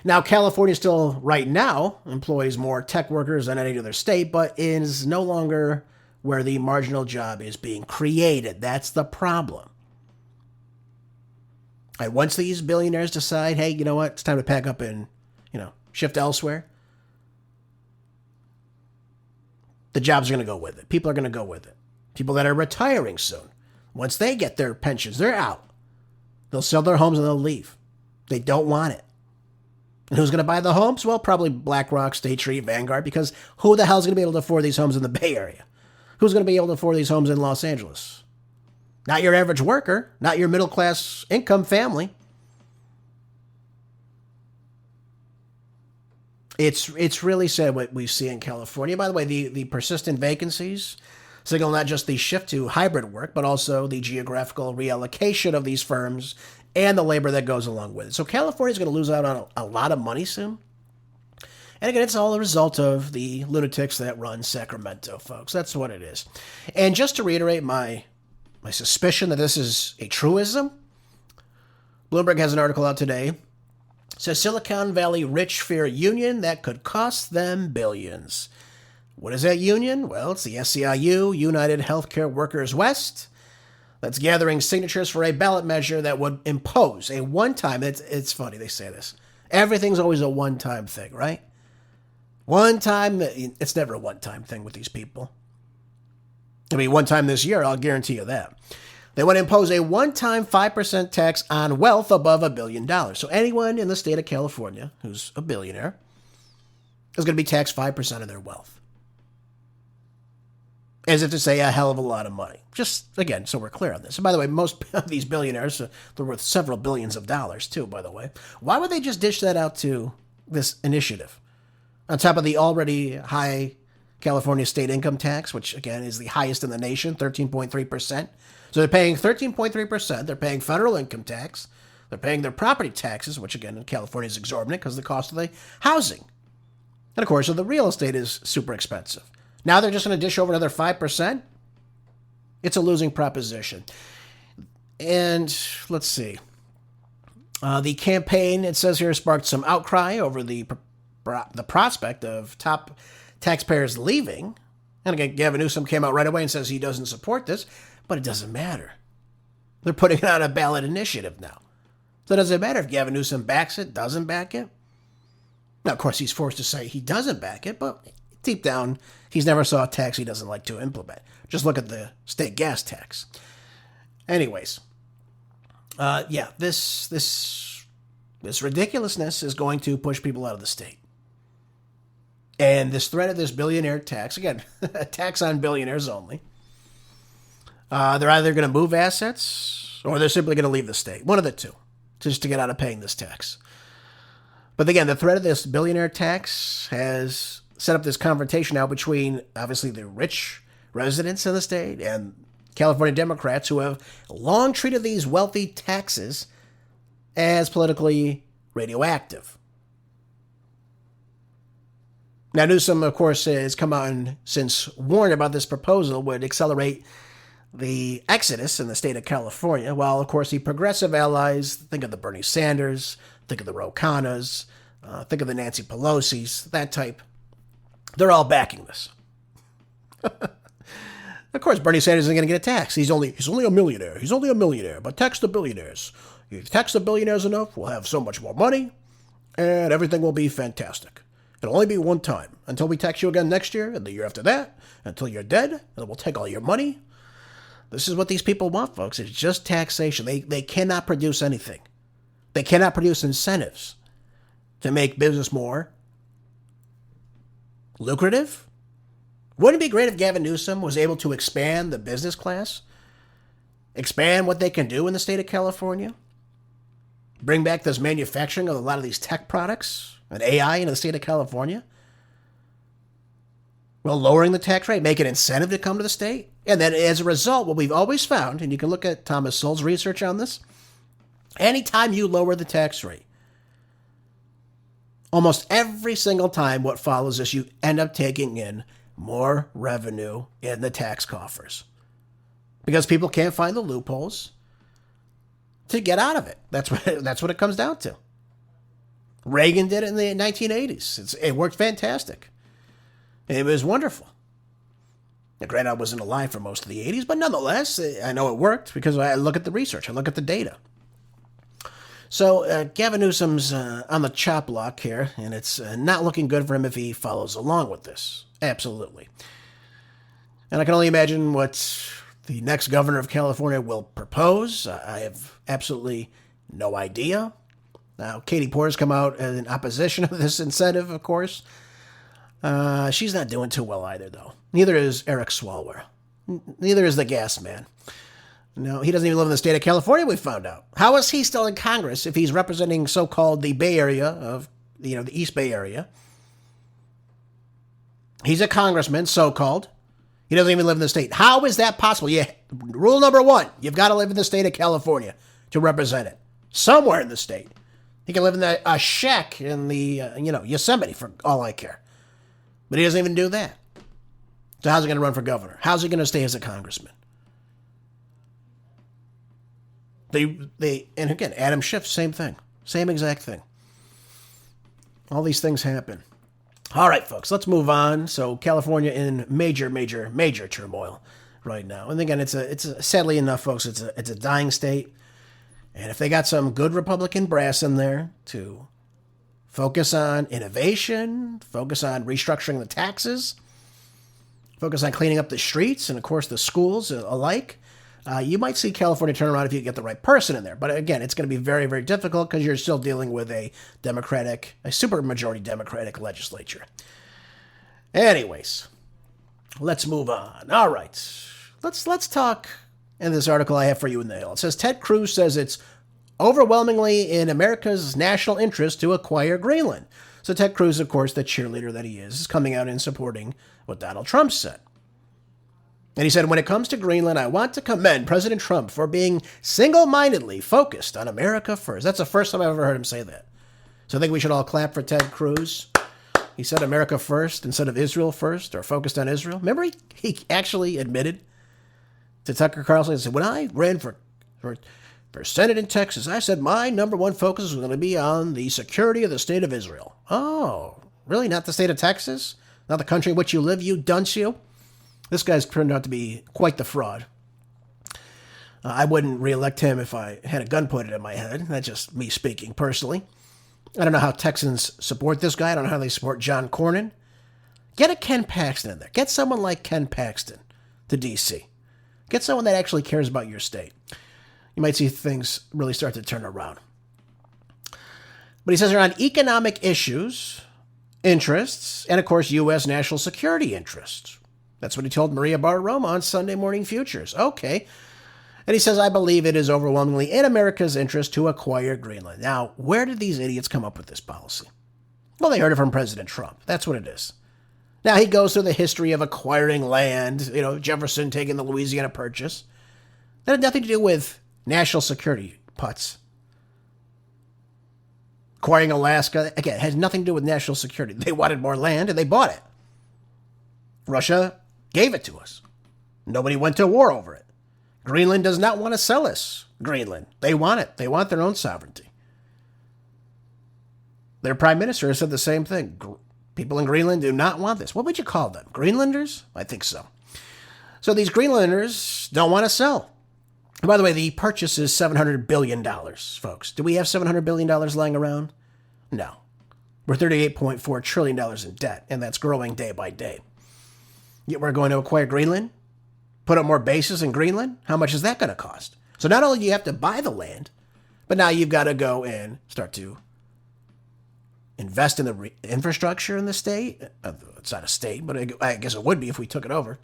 Now, California still, right now, employs more tech workers than any other state, but is no longer where the marginal job is being created. That's the problem. And once these billionaires decide, hey, you know what, it's time to pack up and, shift elsewhere, the jobs are going to go with it. People are going to go with it. People that are retiring soon, once they get their pensions, they're out. They'll sell their homes and they'll leave. They don't want it. And who's going to buy the homes? Well, probably BlackRock, State Street, Vanguard, because who the hell is going to be able to afford these homes in the Bay Area? Who's going to be able to afford these homes in Los Angeles? Not your average worker, not your middle-class income family. It's really sad what we see in California. By the way, the persistent vacancies signal not just the shift to hybrid work, but also the geographical reallocation of these firms and the labor that goes along with it. So California is going to lose out on a lot of money soon. And again, it's all a result of the lunatics that run Sacramento, folks. That's what it is. And just to reiterate my suspicion that this is a truism, Bloomberg has an article out today. It says Silicon Valley rich fear union that could cost them billions. What is that union? Well, it's the SEIU, United Healthcare Workers West, that's gathering signatures for a ballot measure that would impose a one-time, it's funny they say this, everything's always a one-time thing, right? One time, it's never a one-time thing with these people. I mean, one time this year, I'll guarantee you that. They want to impose a one-time 5% tax on wealth above $1 billion. So anyone in the state of California who's a billionaire is going to be taxed 5% of their wealth. As if to say a hell of a lot of money. Just, again, so we're clear on this. And by the way, most of these billionaires, they're worth several billions of dollars too, by the way. Why would they just dish that out to this initiative? On top of the already high California state income tax, which, again, is the highest in the nation, 13.3%. So they're paying 13.3%. They're paying federal income tax. They're paying their property taxes, which, again, in California is exorbitant because of the cost of the housing. And, of course, so the real estate is super expensive. Now they're just going to dish over another 5%? It's a losing proposition. And let's see. The campaign, it says here, sparked some outcry over the prospect of top taxpayers leaving. And again, Gavin Newsom came out right away and says he doesn't support this, but it doesn't matter. They're putting it on a ballot initiative now. So it doesn't matter if Gavin Newsom backs it, doesn't back it. Now, of course, he's forced to say he doesn't back it, but deep down, he's never saw a tax he doesn't like to implement. Just look at the state gas tax. Anyways, this ridiculousness is going to push people out of the state. And this threat of this billionaire tax, again, a tax on billionaires only, they're either going to move assets or they're simply going to leave the state. One of the two, just to get out of paying this tax. But again, the threat of this billionaire tax has set up this confrontation now between, obviously, the rich residents in the state and California Democrats who have long treated these wealthy taxes as politically radioactive. Now, Newsom, of course, has come out and since warned about this proposal would accelerate the exodus in the state of California, while, of course, the progressive allies, think of the Bernie Sanders, think of the Ro Khannas, think of the Nancy Pelosi's, that type, they're all backing this. Of course, Bernie Sanders isn't going to get a tax. He's only a millionaire. He's only a millionaire, but tax the billionaires. If you tax the billionaires enough, we'll have so much more money, and everything will be fantastic. It'll only be one time until we tax you again next year and the year after that, until you're dead, and we'll take all your money. This is what these people want, folks. It's just taxation. They cannot produce anything. They cannot produce incentives to make business more lucrative. Wouldn't it be great if Gavin Newsom was able to expand the business class? Expand what they can do in the state of California? Bring back this manufacturing of a lot of these tech products and AI into the state of California? Well, lowering the tax rate, make an incentive to come to the state. And then as a result, what we've always found, and you can look at Thomas Sowell's research on this, anytime you lower the tax rate, almost every single time what follows is you end up taking in more revenue in the tax coffers. Because people can't find the loopholes to get out of it. That's what it comes down to. Reagan did it in the 1980s. It worked fantastic. It was wonderful. Now, granted, I wasn't alive for most of the 80s, but nonetheless, I know it worked because I look at the research. I look at the data. So Gavin Newsom's on the chop block here, and it's not looking good for him if he follows along with this. Absolutely. And I can only imagine what the next governor of California will propose. I have absolutely no idea. Now, Katie Porter's come out in opposition of this incentive, of course. She's not doing too well either, though. Neither is Eric Swalwell. Neither is the gas man. No, he doesn't even live in the state of California, we found out. How is he still in Congress if he's representing so-called the Bay Area of, the East Bay Area? He's a congressman, so-called. He doesn't even live in the state. How is that possible? Yeah, rule number one, you've got to live in the state of California to represent it. Somewhere in the state. He can live in a shack in the, Yosemite for all I care. But he doesn't even do that. So how's he going to run for governor? How's he going to stay as a congressman? And again, Adam Schiff, same thing. Same exact thing. All these things happen. All right, folks, let's move on. So California in major, major, major turmoil right now. And again, it's sadly enough, folks, it's a dying state. And if they got some good Republican brass in there to focus on innovation, focus on restructuring the taxes, focus on cleaning up the streets and, of course, the schools alike, you might see California turn around if you get the right person in there. But again, it's going to be very, very difficult because you're still dealing with a supermajority Democratic legislature. Anyways, let's move on. All right, let's talk. In this article I have for you in the Hill, it says Ted Cruz says it's overwhelmingly in America's national interest to acquire Greenland. So Ted Cruz, of course, the cheerleader that he is coming out and supporting what Donald Trump said. And he said, when it comes to Greenland, I want to commend President Trump for being single-mindedly focused on America first. That's the first time I've ever heard him say that. So I think we should all clap for Ted Cruz. He said America first instead of Israel first, or focused on Israel. Remember, he actually admitted to Tucker Carlson and said, when I ran for Senate in Texas, I said my number one focus was going to be on the security of the state of Israel. Oh, really? Not the state of Texas? Not the country in which you live, you dunce you? This guy's turned out to be quite the fraud. I wouldn't reelect him if I had a gun pointed at my head. That's just me speaking personally. I don't know how Texans support this guy. I don't know how they support John Cornyn. Get a Ken Paxton in there. Get someone like Ken Paxton to D.C. Get someone that actually cares about your state. You might see things really start to turn around. But he says around economic issues, interests, and of course, U.S. national security interests. That's what he told Maria Bartiromo on Sunday Morning Futures. Okay. And he says, I believe it is overwhelmingly in America's interest to acquire Greenland. Now, where did these idiots come up with this policy? Well, they heard it from President Trump. That's what it is. Now, he goes through the history of acquiring land, Jefferson taking the Louisiana Purchase. That had nothing to do with national security, putz. Acquiring Alaska, again, has nothing to do with national security. They wanted more land, and they bought it. Russia gave it to us. Nobody went to war over it. Greenland does not want to sell us Greenland. They want it. They want their own sovereignty. Their prime minister has said the same thing. People in Greenland do not want this. What would you call them? Greenlanders? I think so. So these Greenlanders don't want to sell. And by the way, the purchase is $700 billion, folks. Do we have $700 billion lying around? No. We're $38.4 trillion in debt, and that's growing day by day. Yet we're going to acquire Greenland? Put up more bases in Greenland? How much is that going to cost? So not only do you have to buy the land, but now you've got to go and start to invest in the infrastructure in the state. It's not a state, but I guess it would be if we took it over.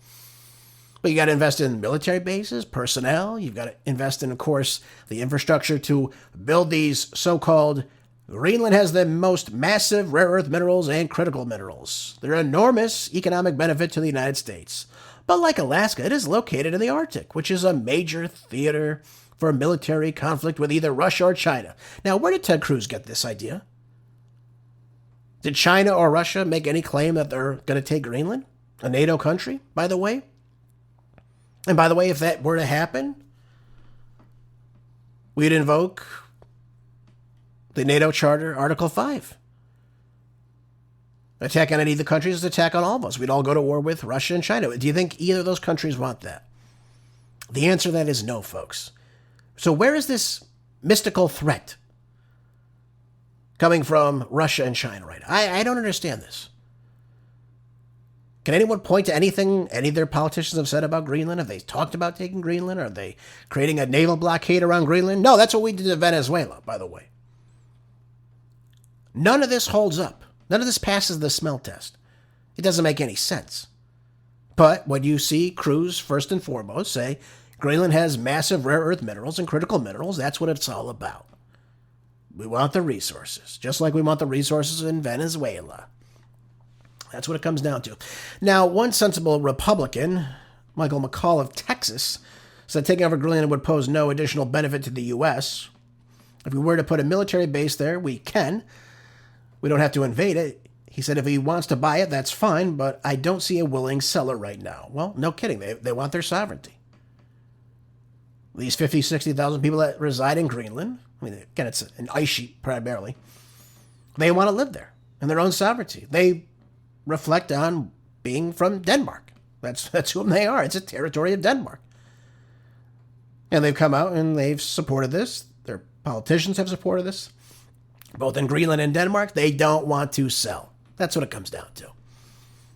But you got to invest in military bases, personnel. You've got to invest in, of course, the infrastructure to build these so-called. Greenland has the most massive rare earth minerals and critical minerals. They're an enormous economic benefit to the United States. But like Alaska, it is located in the Arctic, which is a major theater for military conflict with either Russia or China. Now, where did Ted Cruz get this idea? Did China or Russia make any claim that they're going to take Greenland? A NATO country, by the way? And by the way, if that were to happen, we'd invoke the NATO Charter, Article 5. Attack on any of the countries is attack on all of us. We'd all go to war with Russia and China. Do you think either of those countries want that? The answer to that is no, folks. So where is this mystical threat coming from Russia and China right now? I don't understand this. Can anyone point to anything any of their politicians have said about Greenland? Have they talked about taking Greenland? Are they creating a naval blockade around Greenland? No, that's what we did to Venezuela, by the way. None of this holds up. None of this passes the smell test. It doesn't make any sense. But when you see crews, first and foremost, say Greenland has massive rare earth minerals and critical minerals, that's what it's all about. We want the resources, just like we want the resources in Venezuela. That's what it comes down to. Now, one sensible Republican, Michael McCall of Texas, said taking over Greenland would pose no additional benefit to the U.S. If we were to put a military base there, we can. We don't have to invade it. He said if he wants to buy it, that's fine, but I don't see a willing seller right now. Well, no kidding. They want their sovereignty. These 50, 60,000 people that reside in Greenland, I mean, again, it's an ice sheet primarily, they want to live there in their own sovereignty. They reflect on being from Denmark. That's whom they are. It's a territory of Denmark. And they've come out and they've supported this. Their politicians have supported this. Both in Greenland and Denmark, they don't want to sell. That's what it comes down to.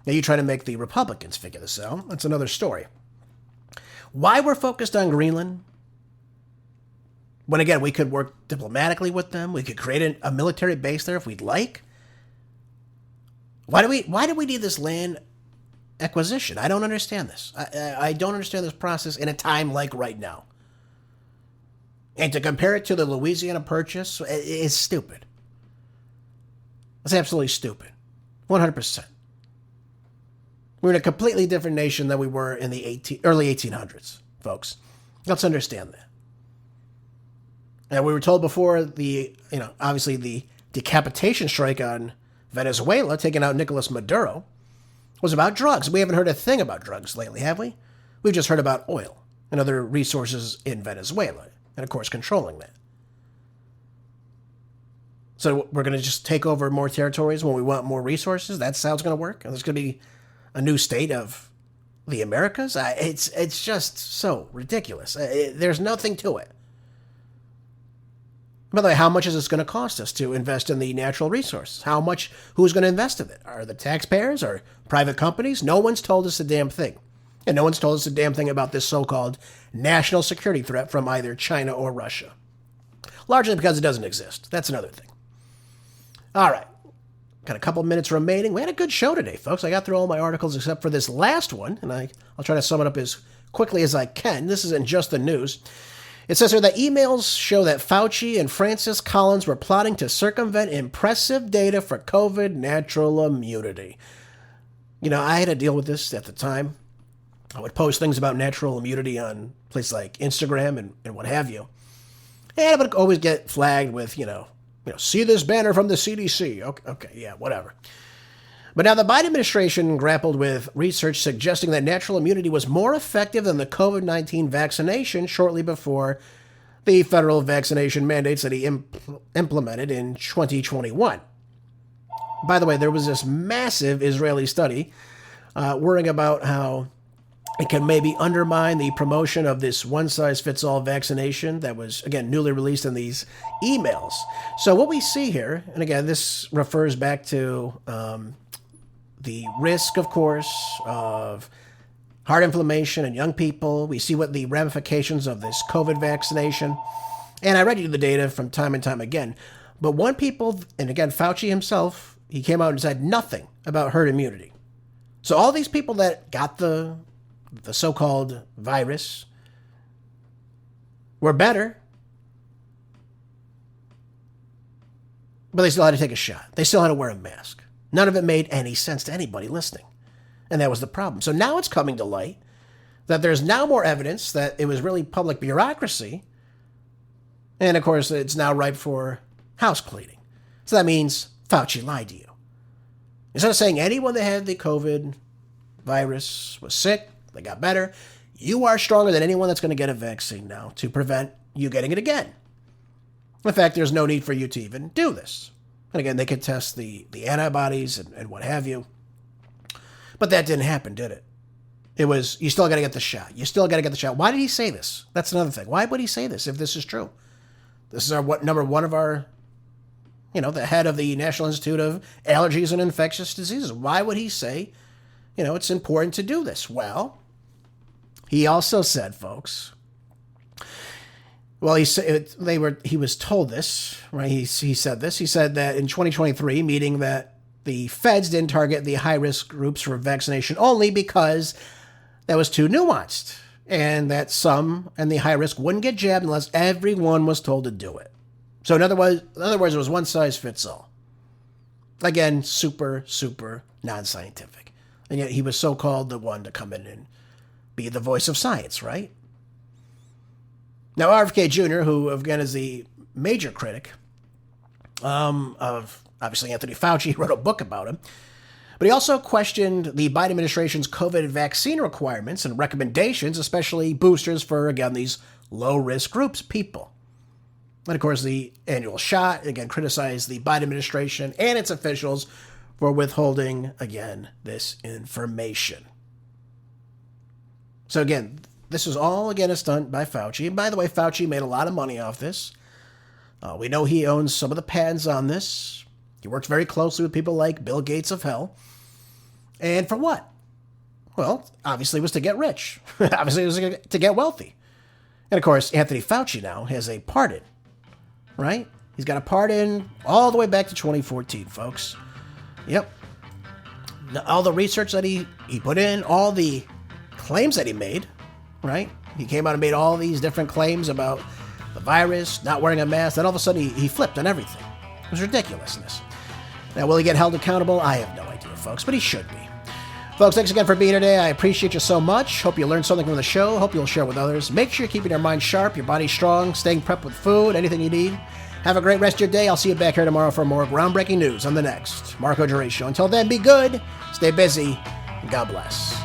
Now you try to make the Republicans figure this out. That's another story. Why we're focused on Greenland, when again, we could work diplomatically with them. We could create a military base there if we'd like. Why do we need this land acquisition? I don't understand this. I don't understand this process in a time like right now. And to compare it to the Louisiana Purchase is stupid. It's absolutely stupid. 100%. We're in a completely different nation than we were in the early 1800s, folks. Let's understand that. And we were told before obviously the decapitation strike on Venezuela, taking out Nicolas Maduro, was about drugs. We haven't heard a thing about drugs lately, have we? We've just heard about oil and other resources in Venezuela, and of course controlling that. So we're going to just take over more territories when we want more resources? That's how it's going to work? And there's going to be a new state of the Americas? It's just so ridiculous. There's nothing to it. By the way, how much is this going to cost us to invest in the natural resources? How much? Who's going to invest in it? Are the taxpayers or private companies? No one's told us a damn thing. And no one's told us a damn thing about this so-called national security threat from either China or Russia. Largely because it doesn't exist. That's another thing. All right. Got a couple minutes remaining. We had a good show today, folks. I got through all my articles except for this last one, and I'll try to sum it up as quickly as I can. This isn't just the news. It says here that emails show that Fauci and Francis Collins were plotting to circumvent impressive data for COVID natural immunity. You know, I had to deal with this at the time. I would post things about natural immunity on places like Instagram and what have you. And I would always get flagged with, see this banner from the CDC. Okay, yeah, whatever. But now the Biden administration grappled with research suggesting that natural immunity was more effective than the COVID-19 vaccination shortly before the federal vaccination mandates that he implemented in 2021. By the way, there was this massive Israeli study worrying about how it can maybe undermine the promotion of this one-size-fits-all vaccination that was, again, newly released in these emails. So what we see here, and again, this refers back to the risk, of course, of heart inflammation in young people. We see what the ramifications of this COVID vaccination. And I read you the data from time and time again. But one people, and again, Fauci himself, he came out and said nothing about herd immunity. So all these people that got the so-called virus were better, but they still had to take a shot. They still had to wear a mask. None of it made any sense to anybody listening. And that was the problem. So now it's coming to light that there's now more evidence that it was really public bureaucracy. And of course, it's now ripe for house cleaning. So that means Fauci lied to you. Instead of saying anyone that had the COVID virus was sick, they got better, you are stronger than anyone that's going to get a vaccine now to prevent you getting it again. In fact, there's no need for you to even do this. And again, they could test the antibodies and what have you. But that didn't happen, did it? It was, you still got to get the shot. You still got to get the shot. Why did he say this? That's another thing. Why would he say this if this is true? This is number one of our, the head of the National Institute of Allergies and Infectious Diseases. Why would he say, it's important to do this? Well, he also said, folks, well, he was told this, right? He said this. He said that in 2023, meaning that the feds didn't target the high-risk groups for vaccination only because that was too nuanced, and that some in the high risk wouldn't get jabbed unless everyone was told to do it. So in other words, it was one size fits all. Again, super, super non-scientific. And yet he was so-called the one to come in and be the voice of science, right? Now, RFK Jr., who, again, is the major critic of, obviously, Anthony Fauci, he wrote a book about him, but he also questioned the Biden administration's COVID vaccine requirements and recommendations, especially boosters for, again, these low-risk groups, people. And, of course, the annual shot, again, criticized the Biden administration and its officials for withholding, again, this information. So, again, this is all, again, a stunt by Fauci. And, by the way, Fauci made a lot of money off this. We know he owns some of the patents on this. He works very closely with people like Bill Gates of hell. And for what? Well, obviously it was to get rich. Obviously it was to get wealthy. And of course, Anthony Fauci now has a pardon, right? He's got a pardon all the way back to 2014, folks. Yep. Now, all the research that he put in, all the claims that he made, right? He came out and made all these different claims about the virus, not wearing a mask, then all of a sudden he flipped on everything. It was ridiculousness. Now, will he get held accountable? I have no idea, folks, but he should be. Folks, thanks again for being here today. I appreciate you so much. Hope you learned something from the show. Hope you'll share with others. Make sure you're keeping your mind sharp, your body strong, staying prepped with food, anything you need. Have a great rest of your day. I'll see you back here tomorrow for more groundbreaking news on the next Marco Geraci Show. Until then, be good, stay busy, and God bless.